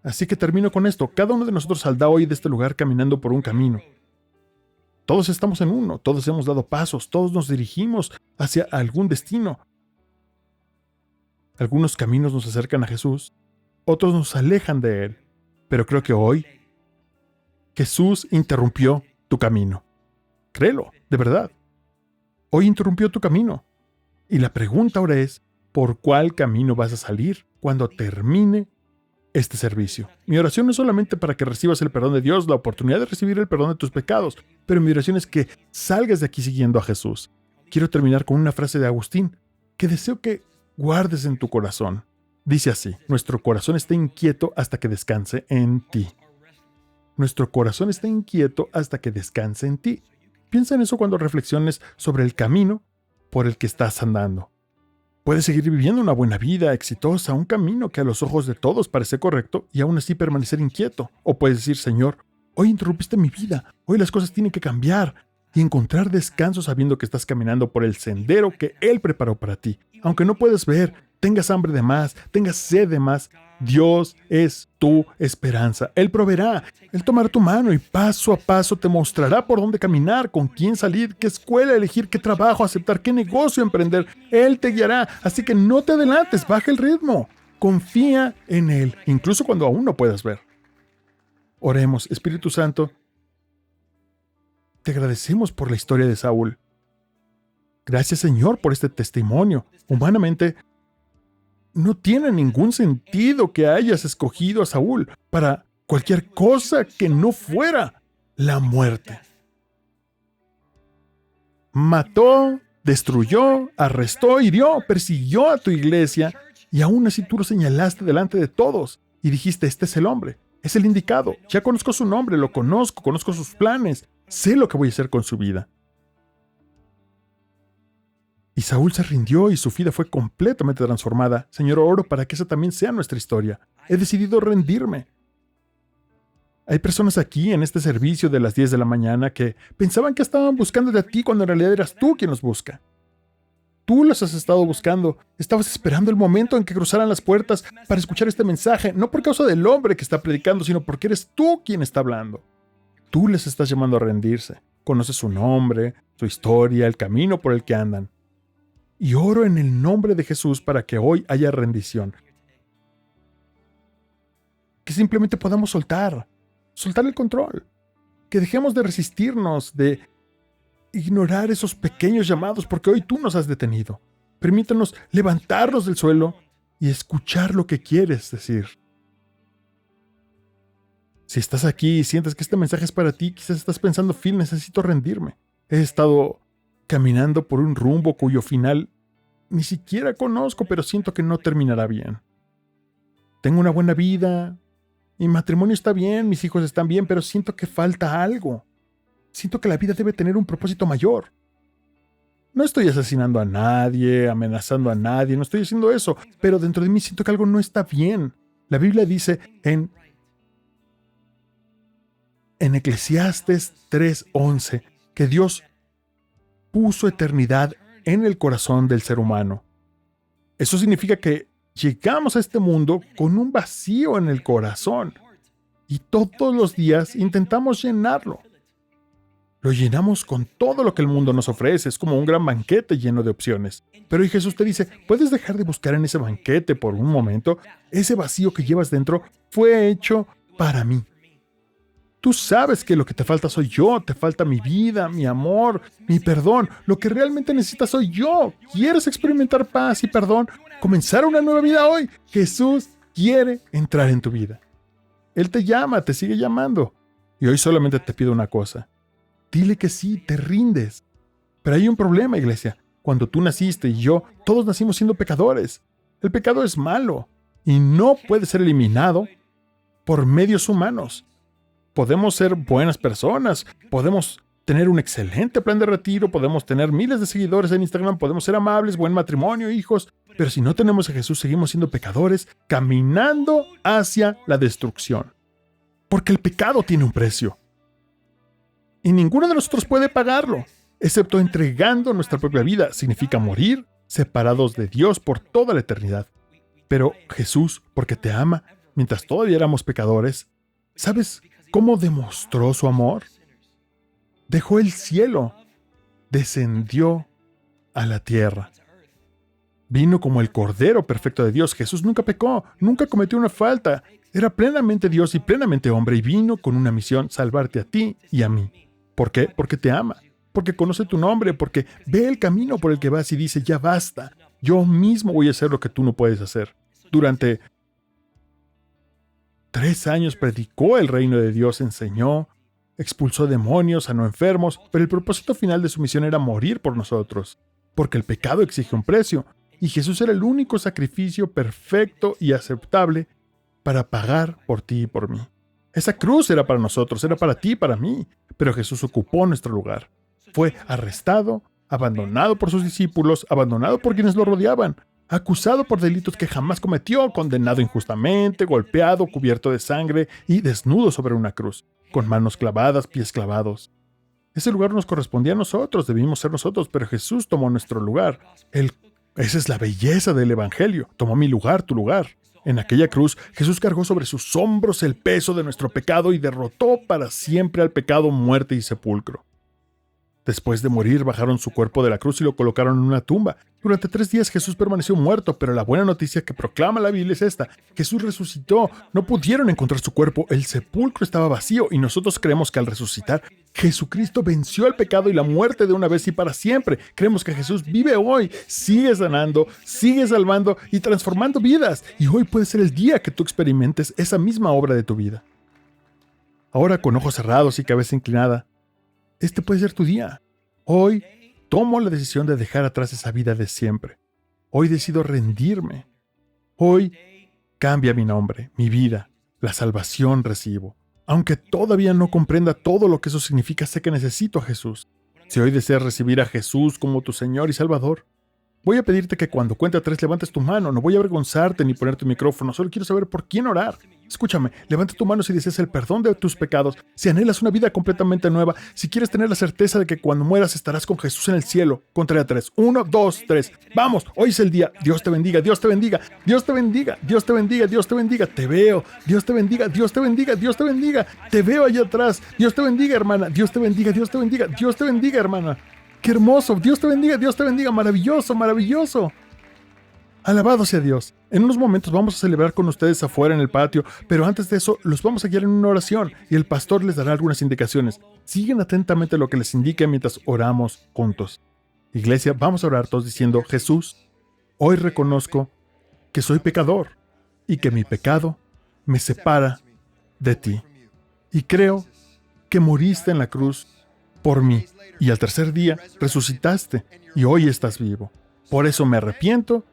Así que termino con esto. Cada uno de nosotros saldrá hoy de este lugar caminando por un camino. Todos estamos en uno. Todos hemos dado pasos. Todos nos dirigimos hacia algún destino. Algunos caminos nos acercan a Jesús. Otros nos alejan de Él. Pero creo que hoy Jesús interrumpió tu camino. Créelo, de verdad. Hoy interrumpió tu camino. Y la pregunta ahora es, ¿por cuál camino vas a salir cuando termine este servicio? Mi oración no es solamente para que recibas el perdón de Dios, la oportunidad de recibir el perdón de tus pecados, pero mi oración es que salgas de aquí siguiendo a Jesús. Quiero terminar con una frase de Agustín que deseo que guardes en tu corazón. Dice así: nuestro corazón está inquieto hasta que descanse en ti. Nuestro corazón está inquieto hasta que descanse en ti. Piensa en eso cuando reflexiones sobre el camino por el que estás andando. Puedes seguir viviendo una buena vida, exitosa, un camino que a los ojos de todos parece correcto y aún así permanecer inquieto. O puedes decir, Señor, hoy interrumpiste mi vida, hoy las cosas tienen que cambiar, y encontrar descanso sabiendo que estás caminando por el sendero que Él preparó para ti. Aunque no puedes ver, tengas hambre de más, tengas sed de más, Dios es tu esperanza. Él proveerá, Él tomará tu mano y paso a paso te mostrará por dónde caminar, con quién salir, qué escuela elegir, qué trabajo aceptar, qué negocio emprender. Él te guiará, así que no te adelantes, baja el ritmo. Confía en Él, incluso cuando aún no puedas ver. Oremos. Espíritu Santo, te agradecemos por la historia de Saúl. Gracias, Señor, por este testimonio. Humanamente, no tiene ningún sentido que hayas escogido a Saúl para cualquier cosa que no fuera la muerte. Mató, destruyó, arrestó, hirió, persiguió a tu iglesia, y aún así tú lo señalaste delante de todos y dijiste, este es el hombre, es el indicado. Ya conozco su nombre, lo conozco sus planes, sé lo que voy a hacer con su vida. Y Saúl se rindió y su vida fue completamente transformada. Señor, oro para que esa también sea nuestra historia. He decidido rendirme. Hay personas aquí en este servicio de las 10 de la mañana que pensaban que estaban buscándote a ti cuando en realidad eras tú quien los busca. Tú los has estado buscando. Estabas esperando el momento en que cruzaran las puertas para escuchar este mensaje, no por causa del hombre que está predicando, sino porque eres tú quien está hablando. Tú les estás llamando a rendirse. Conoces su nombre, su historia, el camino por el que andan. Y oro en el nombre de Jesús para que hoy haya rendición. Que simplemente podamos soltar el control. Que dejemos de resistirnos, de ignorar esos pequeños llamados, porque hoy tú nos has detenido. Permítanos levantarnos del suelo y escuchar lo que quieres decir. Si estás aquí y sientes que este mensaje es para ti, quizás estás pensando, Phil, necesito rendirme. He estado caminando por un rumbo cuyo final ni siquiera conozco, pero siento que no terminará bien. Tengo una buena vida, mi matrimonio está bien, mis hijos están bien, pero siento que falta algo. Siento que la vida debe tener un propósito mayor. No estoy asesinando a nadie, amenazando a nadie, no estoy haciendo eso, pero dentro de mí siento que algo no está bien. La Biblia dice en Eclesiastes 3:11 que Dios puso eternidad en el corazón del ser humano. Eso significa que llegamos a este mundo con un vacío en el corazón y todos los días intentamos llenarlo. Lo llenamos con todo lo que el mundo nos ofrece, es como un gran banquete lleno de opciones. Pero hoy Jesús te dice, ¿puedes dejar de buscar en ese banquete por un momento? Ese vacío que llevas dentro fue hecho para mí. Tú sabes que lo que te falta soy yo, te falta mi vida, mi amor, mi perdón. Lo que realmente necesitas soy yo. ¿Quieres experimentar paz y perdón? ¿Comenzar una nueva vida hoy? Jesús quiere entrar en tu vida. Él te llama, te sigue llamando. Y hoy solamente te pido una cosa. Dile que sí, te rindes. Pero hay un problema, iglesia. Cuando tú naciste y yo, todos nacimos siendo pecadores. El pecado es malo y no puede ser eliminado por medios humanos. Podemos ser buenas personas, podemos tener un excelente plan de retiro, podemos tener miles de seguidores en Instagram, podemos ser amables, buen matrimonio, hijos, pero si no tenemos a Jesús, seguimos siendo pecadores, caminando hacia la destrucción. Porque el pecado tiene un precio. Y ninguno de nosotros puede pagarlo, excepto entregando nuestra propia vida. Significa morir separados de Dios por toda la eternidad. Pero Jesús, porque te ama, mientras todavía éramos pecadores, ¿sabes cómo demostró su amor? Dejó el cielo, descendió a la tierra. Vino como el Cordero perfecto de Dios. Jesús nunca pecó, nunca cometió una falta. Era plenamente Dios y plenamente hombre y vino con una misión: salvarte a ti y a mí. ¿Por qué? Porque te ama, porque conoce tu nombre, porque ve el camino por el que vas y dice, ya basta, yo mismo voy a hacer lo que tú no puedes hacer. Durante 3 años predicó el reino de Dios, enseñó, expulsó demonios, sanó enfermos, pero el propósito final de su misión era morir por nosotros, porque el pecado exige un precio, y Jesús era el único sacrificio perfecto y aceptable para pagar por ti y por mí. Esa cruz era para nosotros, era para ti y para mí, pero Jesús ocupó nuestro lugar. Fue arrestado, abandonado por sus discípulos, abandonado por quienes lo rodeaban, acusado por delitos que jamás cometió, condenado injustamente, golpeado, cubierto de sangre y desnudo sobre una cruz, con manos clavadas, pies clavados. Ese lugar nos correspondía a nosotros, debimos ser nosotros, pero Jesús tomó nuestro lugar. Esa es la belleza del Evangelio, tomó mi lugar, tu lugar. En aquella cruz, Jesús cargó sobre sus hombros el peso de nuestro pecado y derrotó para siempre al pecado, muerte y sepulcro. Después de morir, bajaron su cuerpo de la cruz y lo colocaron en una tumba. Durante 3 días Jesús permaneció muerto, pero la buena noticia que proclama la Biblia es esta: Jesús resucitó. No pudieron encontrar su cuerpo, el sepulcro estaba vacío, y nosotros creemos que al resucitar, Jesucristo venció el pecado y la muerte de una vez y para siempre. Creemos que Jesús vive hoy, sigue sanando, sigue salvando y transformando vidas. Y hoy puede ser el día que tú experimentes esa misma obra de tu vida. Ahora, con ojos cerrados y cabeza inclinada, este puede ser tu día. Hoy tomo la decisión de dejar atrás esa vida de siempre. Hoy decido rendirme. Hoy cambia mi nombre, mi vida, la salvación recibo. Aunque todavía no comprenda todo lo que eso significa, sé que necesito a Jesús. Si hoy deseas recibir a Jesús como tu Señor y Salvador, Voy a pedirte que cuando cuente a 3 levantes tu mano. No voy a avergonzarte ni poner tu micrófono. Solo quiero saber por quién orar. Escúchame, levanta tu mano si deseas el perdón de tus pecados, si anhelas una vida completamente nueva, si quieres tener la certeza de que cuando mueras estarás con Jesús en el cielo. Contaré a 3. 1, 2, 3. ¡Vamos! Hoy es el día. Dios te bendiga, Dios te bendiga, Dios te bendiga, Dios te bendiga, Dios te bendiga. Te veo. Dios te bendiga, Dios te bendiga, Dios te bendiga. Te veo allá atrás. Dios te bendiga, hermana. Dios te bendiga, Dios te bendiga, Dios te bendiga, hermana. ¡Qué hermoso! Dios te bendiga, maravilloso, maravilloso. Alabado sea Dios. En unos momentos vamos a celebrar con ustedes afuera en el patio, pero antes de eso los vamos a guiar en una oración y el pastor les dará algunas indicaciones. Siguen atentamente lo que les indique mientras oramos juntos. Iglesia, vamos a orar todos diciendo: Jesús, hoy reconozco que soy pecador y que mi pecado me separa de ti. Y creo que moriste en la cruz por mí y al tercer día resucitaste y hoy estás vivo. Por eso me arrepiento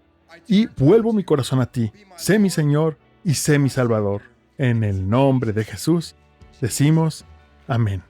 y vuelvo mi corazón a ti. Sé mi Señor y sé mi Salvador. En el nombre de Jesús decimos amén.